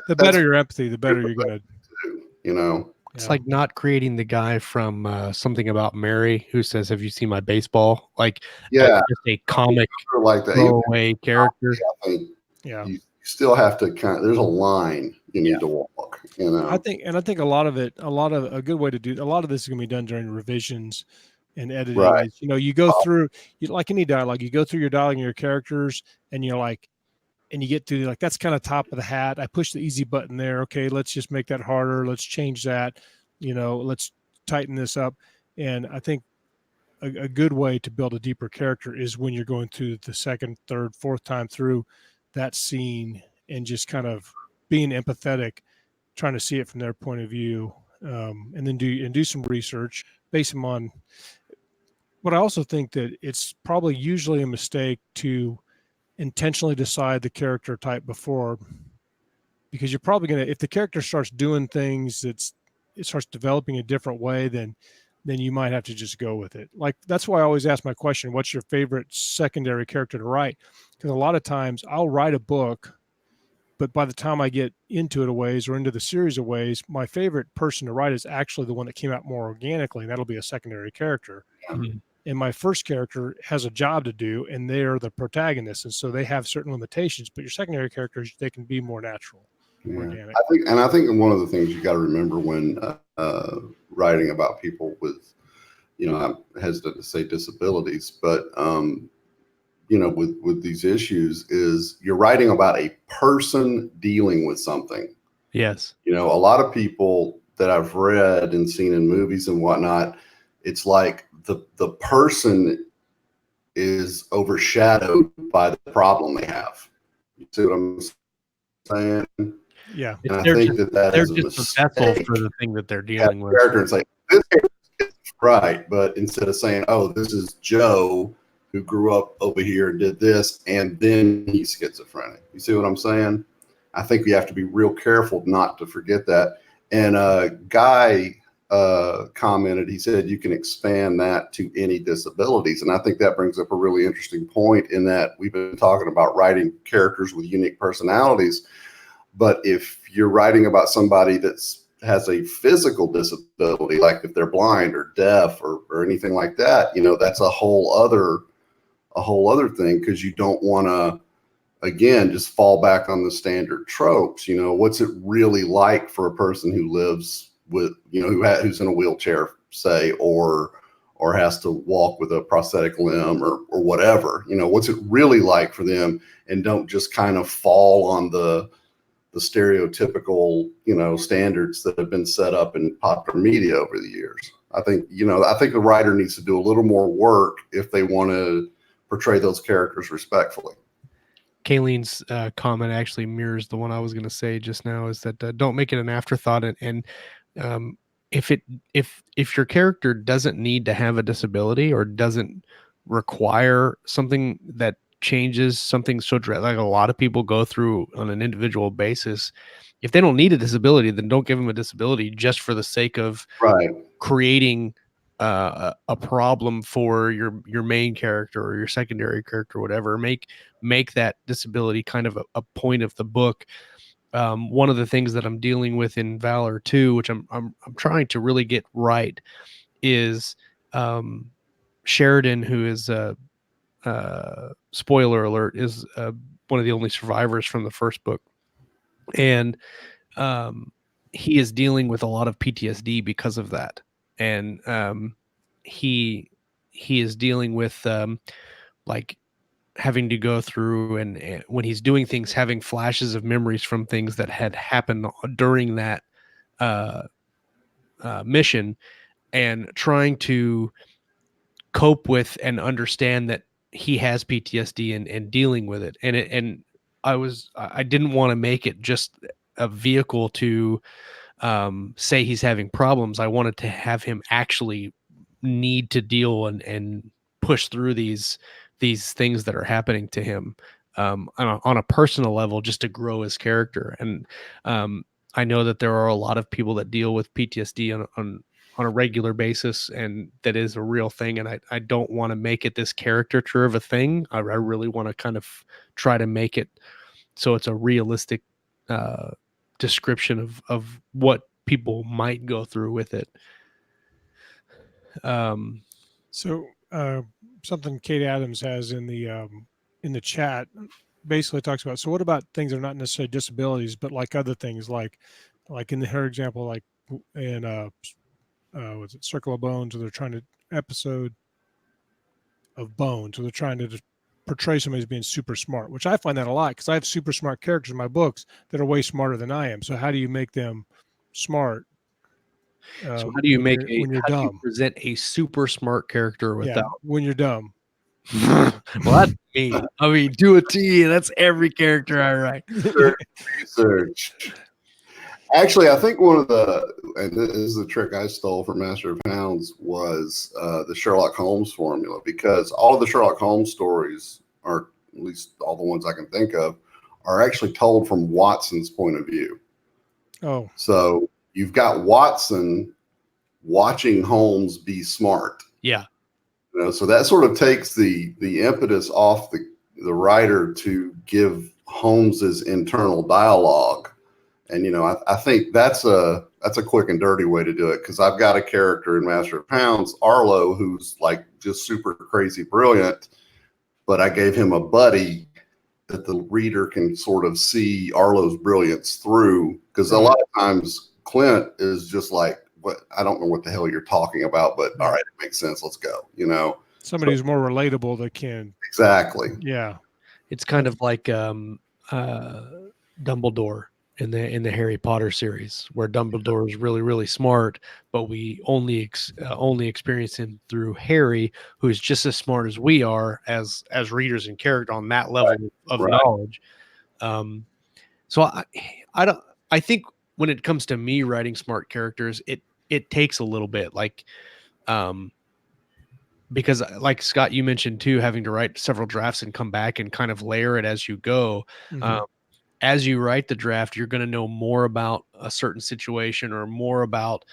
The better your empathy, the better you're going to do, you know. It's like not creating the guy from Something About Mary who says, "Have you seen my baseball?" Like, yeah, just a comic like that throwaway character. I think you still have to there's a line you need to walk, you know. I think a lot of a good way to do a lot of this is going to be done during revisions and editing. Right. Is, you know, you go through, like any dialogue, you go through your dialogue and your characters, and you're like, and you get to like, that's kind of top of the hat. I push the easy button there. Okay, let's just make that harder. Let's change that. You know, let's tighten this up. And I think a good way to build a deeper character is when you're going through the second, third, fourth time through that scene and just kind of being empathetic, trying to see it from their point of view, and then do some research, base them on. But I also think that it's probably usually a mistake to intentionally decide the character type before, because you're probably going to, if the character starts doing things it starts developing a different way, then you might have to just go with it. Like, that's why I always ask my question, what's your favorite secondary character to write? Because a lot of times I'll write a book, but by the time I get into it a ways or into the series a ways, my favorite person to write is actually the one that came out more organically, and that'll be a secondary character. Mm-hmm. And my first character has a job to do, and they're the protagonist, and so they have certain limitations. But your secondary characters, they can be more natural, organic. I think one of the things you got to remember when writing about people with, you know, I'm hesitant to say disabilities, but you know, with these issues, is you're writing about a person dealing with something. Yes. You know, a lot of people that I've read and seen in movies and whatnot, it's like the person is overshadowed by the problem they have. You see what I'm saying? Yeah. And I think that is a vessel for the thing that they're dealing with. Character and say, this is right, but instead of saying, "Oh, this is Joe who grew up over here and did this, and then he's schizophrenic." You see what I'm saying? I think we have to be real careful not to forget that. And Guy commented, he said, you can expand that to any disabilities. And I think that brings up a really interesting point, in that we've been talking about writing characters with unique personalities. But if you're writing about somebody that has a physical disability, like if they're blind or deaf or anything like that, you know, that's a whole other thing, because you don't want to, again, just fall back on the standard tropes. You know, what's it really like for a person who lives with, you know, who's in a wheelchair, say, or has to walk with a prosthetic limb or whatever, you know, what's it really like for them? And don't just kind of fall on the stereotypical, you know, standards that have been set up in popular media over the years. I think the writer needs to do a little more work if they want to portray those characters respectfully. Kayleen's comment actually mirrors the one I was going to say just now, is that don't make it an afterthought. And if your character doesn't need to have a disability or doesn't require something that changes something so like a lot of people go through on an individual basis, if they don't need a disability, then don't give them a disability just for the sake of creating a problem for your main character or your secondary character, or whatever. Make that disability kind of a point of the book. One of the things that I'm dealing with in Valor 2, which I'm trying to really get right, is Sheridan, who is spoiler alert, is one of the only survivors from the first book, and he is dealing with a lot of PTSD because of that, and he is dealing with like having to go through and when he's doing things, having flashes of memories from things that had happened during that mission, and trying to cope with and understand that he has PTSD and dealing with it. And I didn't want to make it just a vehicle to say he's having problems. I wanted to have him actually need to deal and push through these things that are happening to him on a personal level, just to grow his character. And I know that there are a lot of people that deal with PTSD on a regular basis, and that is a real thing. And I don't want to make it this caricature of a thing. I really want to kind of try to make it so it's a realistic description of what people might go through with it. So something Kate Adams has in the chat basically talks about, so what about things that are not necessarily disabilities, but like other things, like in her example, like in was it Circle of Bones, or they're trying to episode of Bones, or they're trying to portray somebody as being super smart, which I find that a lot, because I have super smart characters in my books that are way smarter than I am. So how do you make them smart? So how do you when you're dumb? Do you present a super smart character without when you're dumb? Well, that's me. I mean, to a T. That's every character I write. Research. Actually, I think one of and this is the trick I stole from Master of Hounds, was the Sherlock Holmes formula, because all of the Sherlock Holmes stories, or at least all the ones I can think of, are actually told from Watson's point of view. Oh. So you've got Watson watching Holmes be smart. Yeah. So that sort of takes the impetus off the writer to give Holmes's internal dialogue. And, I think that's a quick and dirty way to do it, because I've got a character in Master of Hounds, Arlo, who's like just super crazy brilliant, but I gave him a buddy that the reader can sort of see Arlo's brilliance through, because a lot of times Clint is just like, what, I don't know what the hell you're talking about, but all right, it makes sense. Let's go. Somebody who's more relatable that can. Exactly. Yeah. It's kind of like Dumbledore in the Harry Potter series, where Dumbledore is really, really smart, but we only experience him through Harry, who is just as smart as we are as readers and character on that level of knowledge. So I think when it comes to me writing smart characters, it takes a little bit, like, because like Scott, you mentioned too, having to write several drafts and come back and kind of layer it as you go. Mm-hmm. As you write the draft, you're going to know more about a certain situation or more about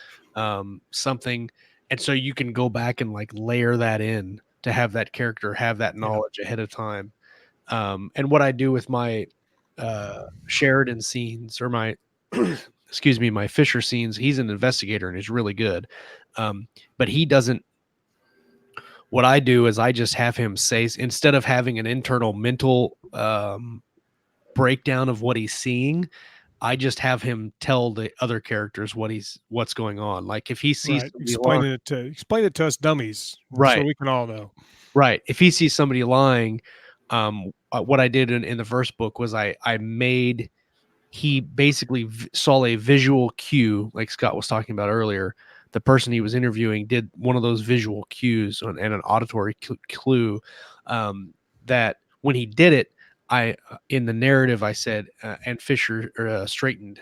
something. And so you can go back and like layer that in to have that character have that knowledge ahead of time. And what I do with my Sheridan scenes, or my excuse me, my Fisher scenes, he's an investigator and he's really good. But he doesn't, what I do is I just have him say, instead of having an internal mental breakdown of what he's seeing, I just have him tell the other characters what's going on. Like if he sees explain it to us dummies, right, so we can all know. Right. If he sees somebody lying, what I did in the first book was he basically saw a visual cue, like Scott was talking about earlier, the person he was interviewing did one of those visual cues and an auditory clue that when he did it, in the narrative I said and Fisher straightened,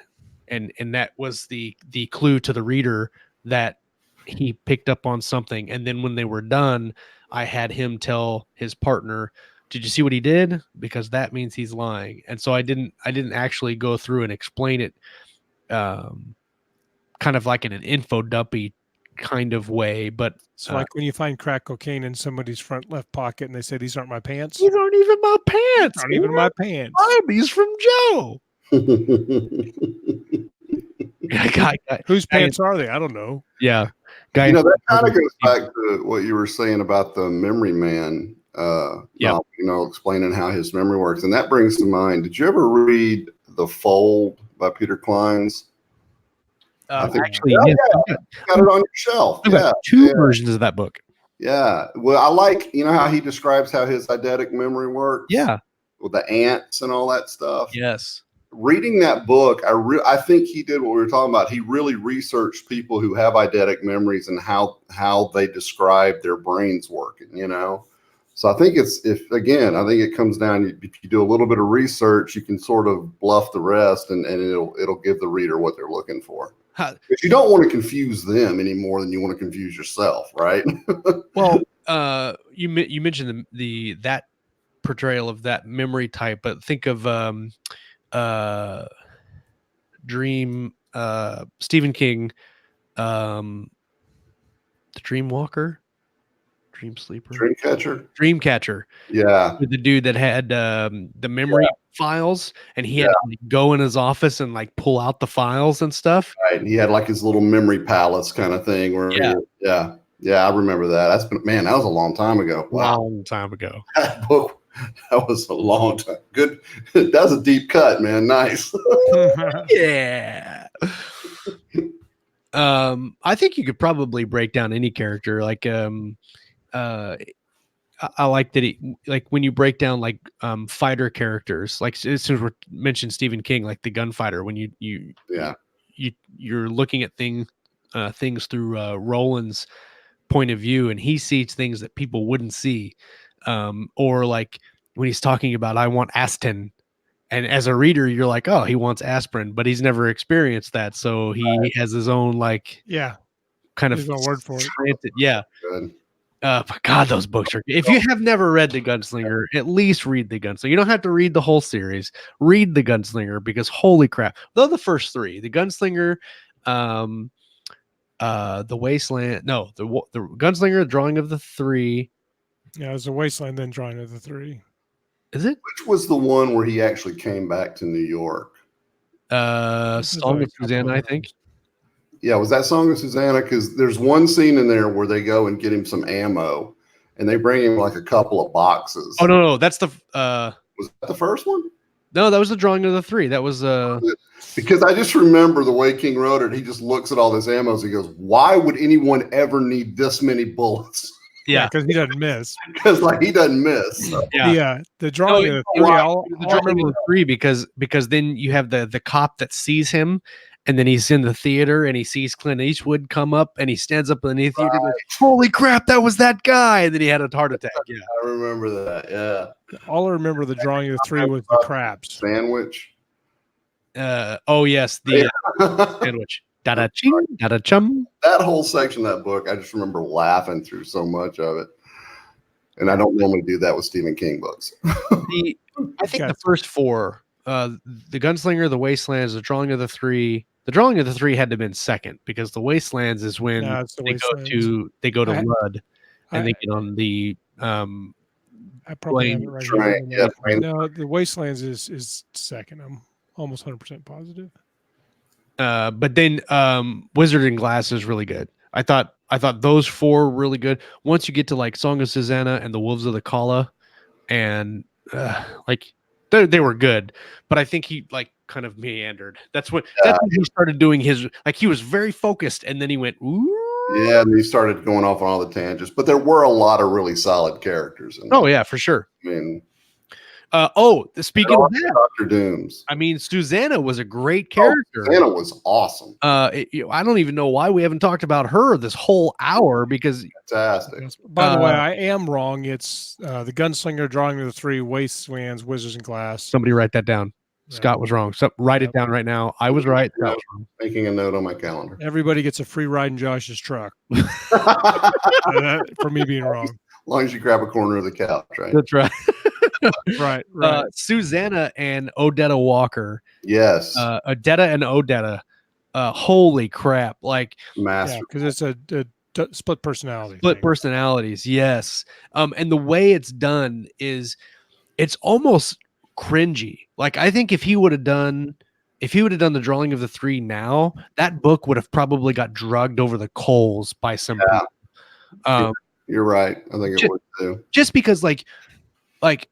and that was the clue to the reader that he picked up on something. And then when they were done, I had him tell his partner, did you see what he did? Because that means he's lying. And so I didn't actually go through and explain it kind of like in an info dumpy kind of way. But so like when you find crack cocaine in somebody's front left pocket and they say, these aren't my pants. These aren't even my pants. Aren't even my pants. These from Joe. Whose pants are they? I don't know. Yeah. That kind of goes back to what you were saying about the Memory Man. Explaining how his memory works. And that brings to mind, did you ever read The Fold by Peter Clines? Actually, got it on your shelf. I've got two versions of that book. Yeah. Well, I like, how he describes how his eidetic memory works. Yeah. With the ants and all that stuff. Yes. Reading that book, I think he did what we were talking about. He really researched people who have eidetic memories and how they describe their brains working, So I think I think it comes down, if you do a little bit of research, you can sort of bluff the rest and it'll give the reader what they're looking for. Because you don't want to confuse them any more than you want to confuse yourself, right? Well, you mentioned that portrayal of that memory type, but think of Dream, Stephen King, the Dreamwalker. Dream Sleeper, Dreamcatcher. Yeah, with the dude that had the memory files, and he had to go in his office and like pull out the files and stuff. Right, he had like his little memory palace kind of thing. Where I remember that. That was a long time ago. Wow. Long time ago. That book, that was a long time. Good. That was a deep cut, man. Nice. Yeah. I think you could probably break down any character like I like that when you break down like fighter characters, like as soon as we mentioned Stephen King, like the gunfighter, when you're looking at things through Roland's point of view, and he sees things that people wouldn't see, or like when he's talking about I want Aston, and as a reader you're like, oh, he wants aspirin, but he's never experienced that, so he has his own like kind of word for it. Good. But God, those books are. If you have never read The Gunslinger, at least read The Gunslinger. You don't have to read the whole series. Read The Gunslinger, because holy crap! Though the first three, The Gunslinger, The Wasteland. No, the Gunslinger, Drawing of the Three. Yeah, it was The Wasteland, then Drawing of the Three. Is it? Which was the one where he actually came back to New York? Song of Susanna, I think. Yeah, was that Song of Susanna? Because there's one scene in there where they go and get him some ammo, and they bring him like a couple of boxes. Oh no, that's the. Was that the first one? No, that was the Drawing of the Three. That was because I just remember the way King wrote it. He just looks at all this ammo. He goes, "Why would anyone ever need this many bullets?" Yeah, because he doesn't miss. Because he doesn't miss. So. Yeah, the Drawing of the Three. I remember the Three because then you have the cop that sees him. And then he's in the theater and he sees Clint Eastwood come up and he stands up in the theater and goes, holy crap, that was that guy. And then he had a heart attack. Yeah. I remember that. Yeah. All I remember the Drawing of the Three was the crabs. Sandwich. Oh, yes. The sandwich. Da-da-ching, da-da-chum. That whole section of that book, I just remember laughing through so much of it. And I don't normally do that with Stephen King books. I think the first four, The Gunslinger, The Wastelands, The Drawing of the Three. The Drawing of the Three had to have been second, because The Wastelands is when they go to Lud and they get on the I probably have it right here. No, The Wastelands is second. I'm almost 100% positive. But then Wizard and Glass is really good. I thought those four were really good. Once you get to like Song of Susanna and The Wolves of the Kala, and like they were good, but I think he like kind of meandered. That's when he started doing his, like, he was very focused, and then he went, ooh. Yeah, and he started going off on all the tangents. But there were a lot of really solid characters. Oh yeah, for sure. I mean, Speaking of that, Dr. Dooms. I mean, Susanna was a great character. Susanna was awesome. I don't even know why we haven't talked about her this whole hour because Fantastic. By the way, I am wrong. It's the gunslinger drawing the three wastelands, wizards, and glass. somebody write that down. Yeah. Scott was wrong. So write it down right now. I was right. Scott was wrong. Making a note on my calendar. Everybody gets a free ride in Josh's truck for me being wrong. As long as you grab a corner of the couch, right? That's right. Right. Susanna and Odetta Walker. Yes. Odetta and Odetta. Holy crap! Like Master. Because it's a split personality. Split personalities. Yes. And the way it's done is it's almost cringy. Like I think if he would have done the drawing of the three now, that book would have probably got drugged over the coals by some people. You're right. I think it would too. Just because like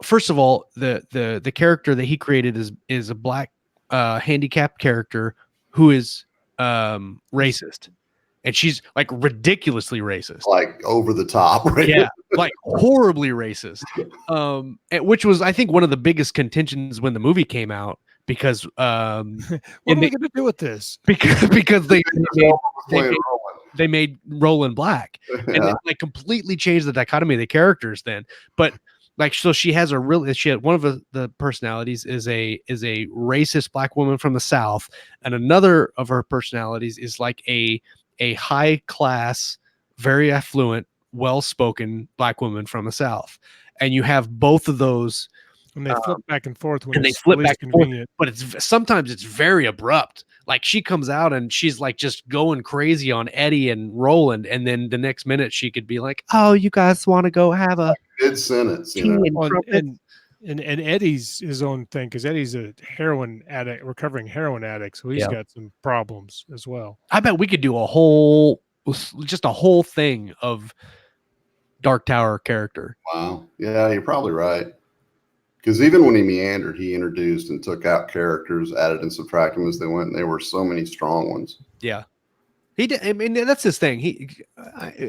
first of all, the character that he created is a black handicapped character who is racist. And she's like ridiculously racist, like over the top, right? Yeah, like horribly racist. Which was, I think, one of the biggest contentions when the movie came out because what are we going to do with this? Because they made Roland black, and they like completely changed the dichotomy of the characters. Then, but like, so she has one of the personalities is a racist black woman from the South, and another of her personalities is like a high class, very affluent, well-spoken black woman from the South. And you have both of those. And they flip back and forth when they flip back and forth, but sometimes it's very abrupt. Like she comes out and she's like just going crazy on Eddie and Roland. And then the next minute she could be like, oh, you guys want to go have a good sentence, you know? And Eddie's his own thing, because Eddie's a heroin addict, recovering heroin addict, so he's got some problems as well. I bet we could do a whole thing of Dark Tower character. Wow. Yeah, you're probably right. Because even when he meandered, he introduced and took out characters, added and subtracted them as they went, and there were so many strong ones. Yeah. He did. I mean, that's his thing.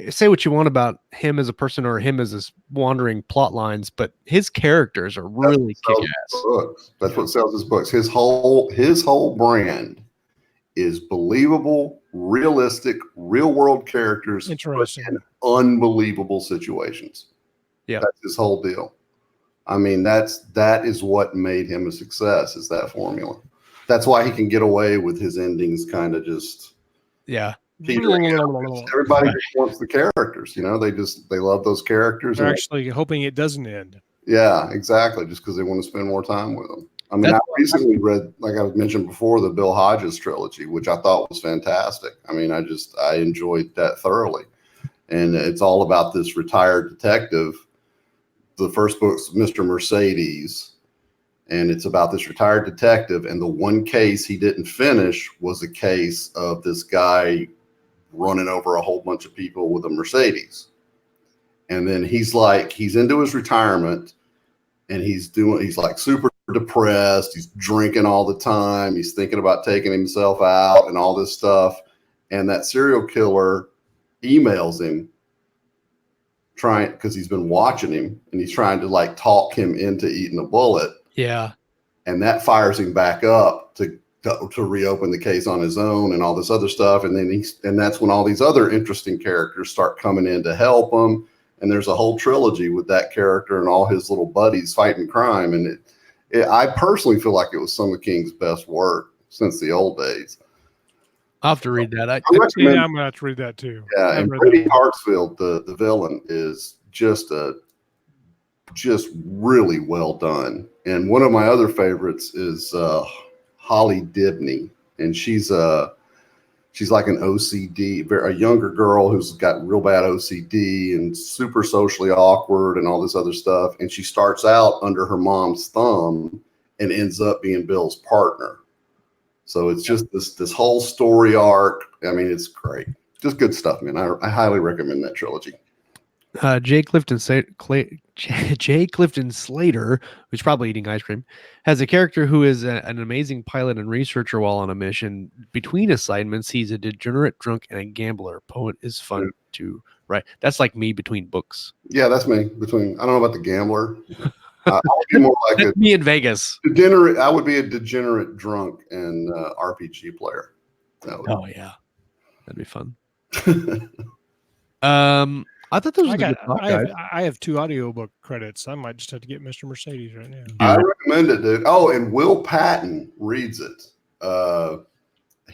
Say what you want about him as a person or him as his wandering plot lines, but his characters are really kick-ass. That's what sells his books. His whole brand is believable, realistic, real world characters in unbelievable situations. Yeah, that's his whole deal. I mean, that is what made him a success. Is that formula? That's why he can get away with his endings, kind of just. Yeah. Everybody just wants the characters, you know, they love those characters. They're actually hoping it doesn't end. Yeah, exactly. Just because they want to spend more time with them. I mean, I recently read, like I mentioned before, the Bill Hodges trilogy, which I thought was fantastic. I mean, I enjoyed that thoroughly. And it's all about this retired detective. The first book's Mr. Mercedes. And it's about this retired detective, and the one case he didn't finish was a case of this guy running over a whole bunch of people with a Mercedes. And then he's into his retirement, and he's like super depressed. He's drinking all the time. He's thinking about taking himself out and all this stuff. And that serial killer emails him, because he's been watching him, and he's trying to like talk him into eating a bullet. Yeah. And that fires him back up to reopen the case on his own and all this other stuff. And then that's when all these other interesting characters start coming in to help him. And there's a whole trilogy with that character and all his little buddies fighting crime. And I personally feel like it was some of King's best work since the old days. I'll have to read that. I'm going to have to read that too. Yeah. And Brady Hartsfield, the villain, is just really well done. And one of my other favorites is Holly Dibney, and she's like an OCD, a younger girl who's got real bad OCD and super socially awkward and all this other stuff. And she starts out under her mom's thumb and ends up being Bill's partner. So it's just this whole story arc. I mean, it's great. Just good stuff, man. I highly recommend that trilogy. Jay Clifton Slater, who's probably eating ice cream, has a character who is an amazing pilot and researcher while on a mission. Between assignments, he's a degenerate, drunk, and a gambler. Poet is fun to write. That's like me between books. Yeah, that's me. I don't know about the gambler. I would be more like That's me in Vegas. degenerate. I would be a degenerate drunk and RPG player. Oh yeah, that'd be fun. I thought those were the good talk, guys. I have 2 audiobook credits. I might just have to get Mr. Mercedes right now. I recommend it, dude. Oh, and Will Patton reads it.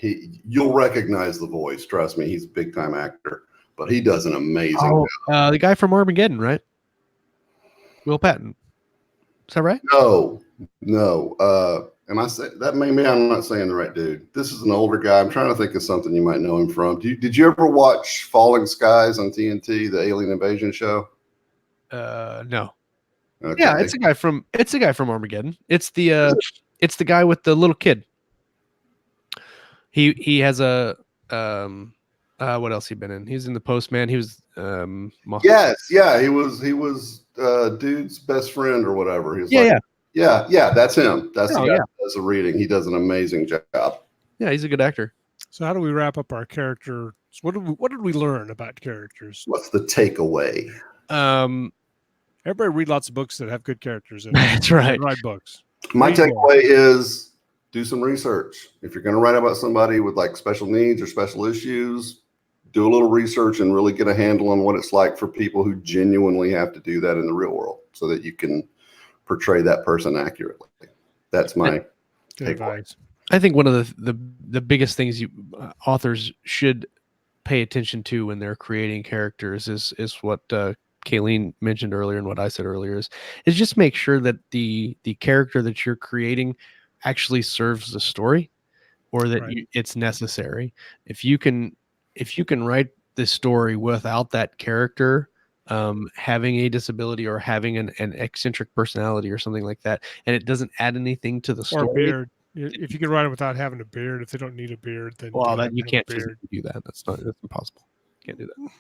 You'll recognize the voice. Trust me, he's a big time actor, but he does an amazing job. The guy from Armageddon, right? Will Patton. Is that right? No. Am I saying that? Maybe I'm not saying the right dude. This is an older guy. I'm trying to think of something you might know him from. Did you ever watch Falling Skies on TNT, the alien invasion show? No. Okay. Yeah, it's a guy from Armageddon. It's the guy with the little kid. He has a what else he been in? He's in The Postman. He was yes, yeah, he was dude's best friend or whatever. He was yeah, that's him. That's the guy that does the reading. He does an amazing job. Yeah, he's a good actor. So how do we wrap up our character? What did we learn about characters? What's the takeaway? Everybody read lots of books that have good characters in it. That's right. Write books. My takeaway is do some research. If you're going to write about somebody with like special needs or special issues, do a little research and really get a handle on what it's like for people who genuinely have to do that in the real world so that you can portray that person accurately. That's my good advice. I think one of the biggest things authors should pay attention to when they're creating characters is what Kayleen mentioned earlier and what I said earlier is just make sure that the character that you're creating actually serves the story or that it's necessary. If you can write this story without that character having a disability or having an eccentric personality or something like that, and it doesn't add anything to the story. Or a beard. If you can write it without having a beard, if they don't need a beard, then you can't physically do that. That's impossible. Can't do that.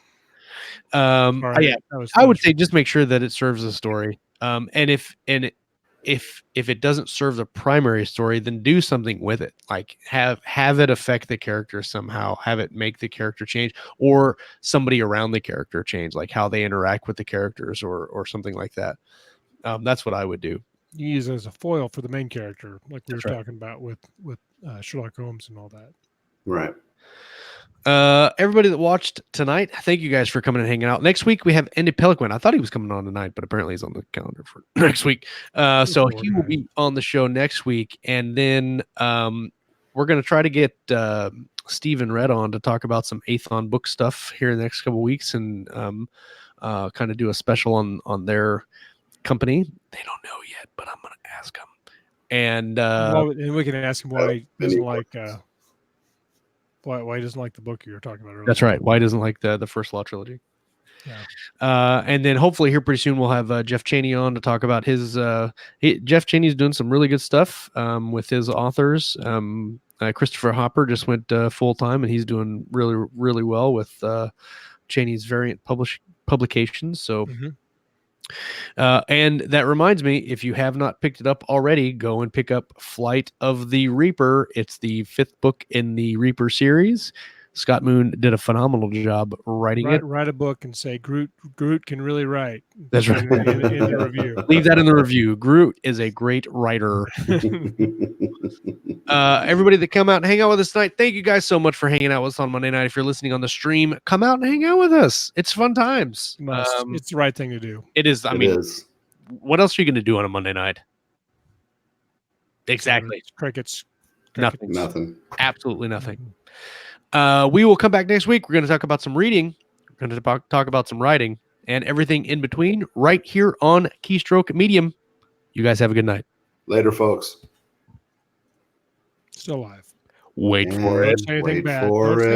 I would say just make sure that it serves the story. And if it doesn't serve the primary story, then do something with it. Like have it affect the character somehow, have it make the character change or somebody around the character change, like how they interact with the characters or something like that. That's what I would do. You use it as a foil for the main character, like we were talking about with Sherlock Holmes and all that. Right. Everybody that watched tonight, thank you guys for coming and hanging out. Next week we have Andy Peliquin. I thought he was coming on tonight, but apparently he's on the calendar for next week. So he will be on the show next week, and then we're going to try to get Steve and Red on to talk about some Athon book stuff here in the next couple of weeks, and kind of do a special on their company. They don't know yet, but I'm going to ask them. And we can ask him why he doesn't like. Why he doesn't like the book you were talking about earlier. That's right. Why he doesn't like the First Law trilogy. Yeah. And then hopefully here pretty soon we'll have Jeff Chaney on to talk about his. Jeff Chaney's doing some really good stuff with his authors. Christopher Hopper just went full time, and he's doing really, really well with Chaney's variant publications. So. Mm-hmm. And that reminds me, if you have not picked it up already, go and pick up Flight of the Reaper. It's the 5th book in the Reaper series. Scott Moon did a phenomenal job writing it. Write a book and say Groot can really write. That's right. In the review. Leave that in the review. Groot is a great writer. Everybody that come out and hang out with us tonight, thank you guys so much for hanging out with us on Monday night. If you're listening on the stream, come out and hang out with us. It's fun times. It's the right thing to do. It is. I mean, what else are you going to do on a Monday night? Exactly. Crickets. Nothing. Absolutely nothing. We will come back next week. We're going to talk about some reading. We're going to talk about some writing and everything in between right here on Keystroke Medium. You guys have a good night. Later, folks. Still live. Wait for it. Wait for it.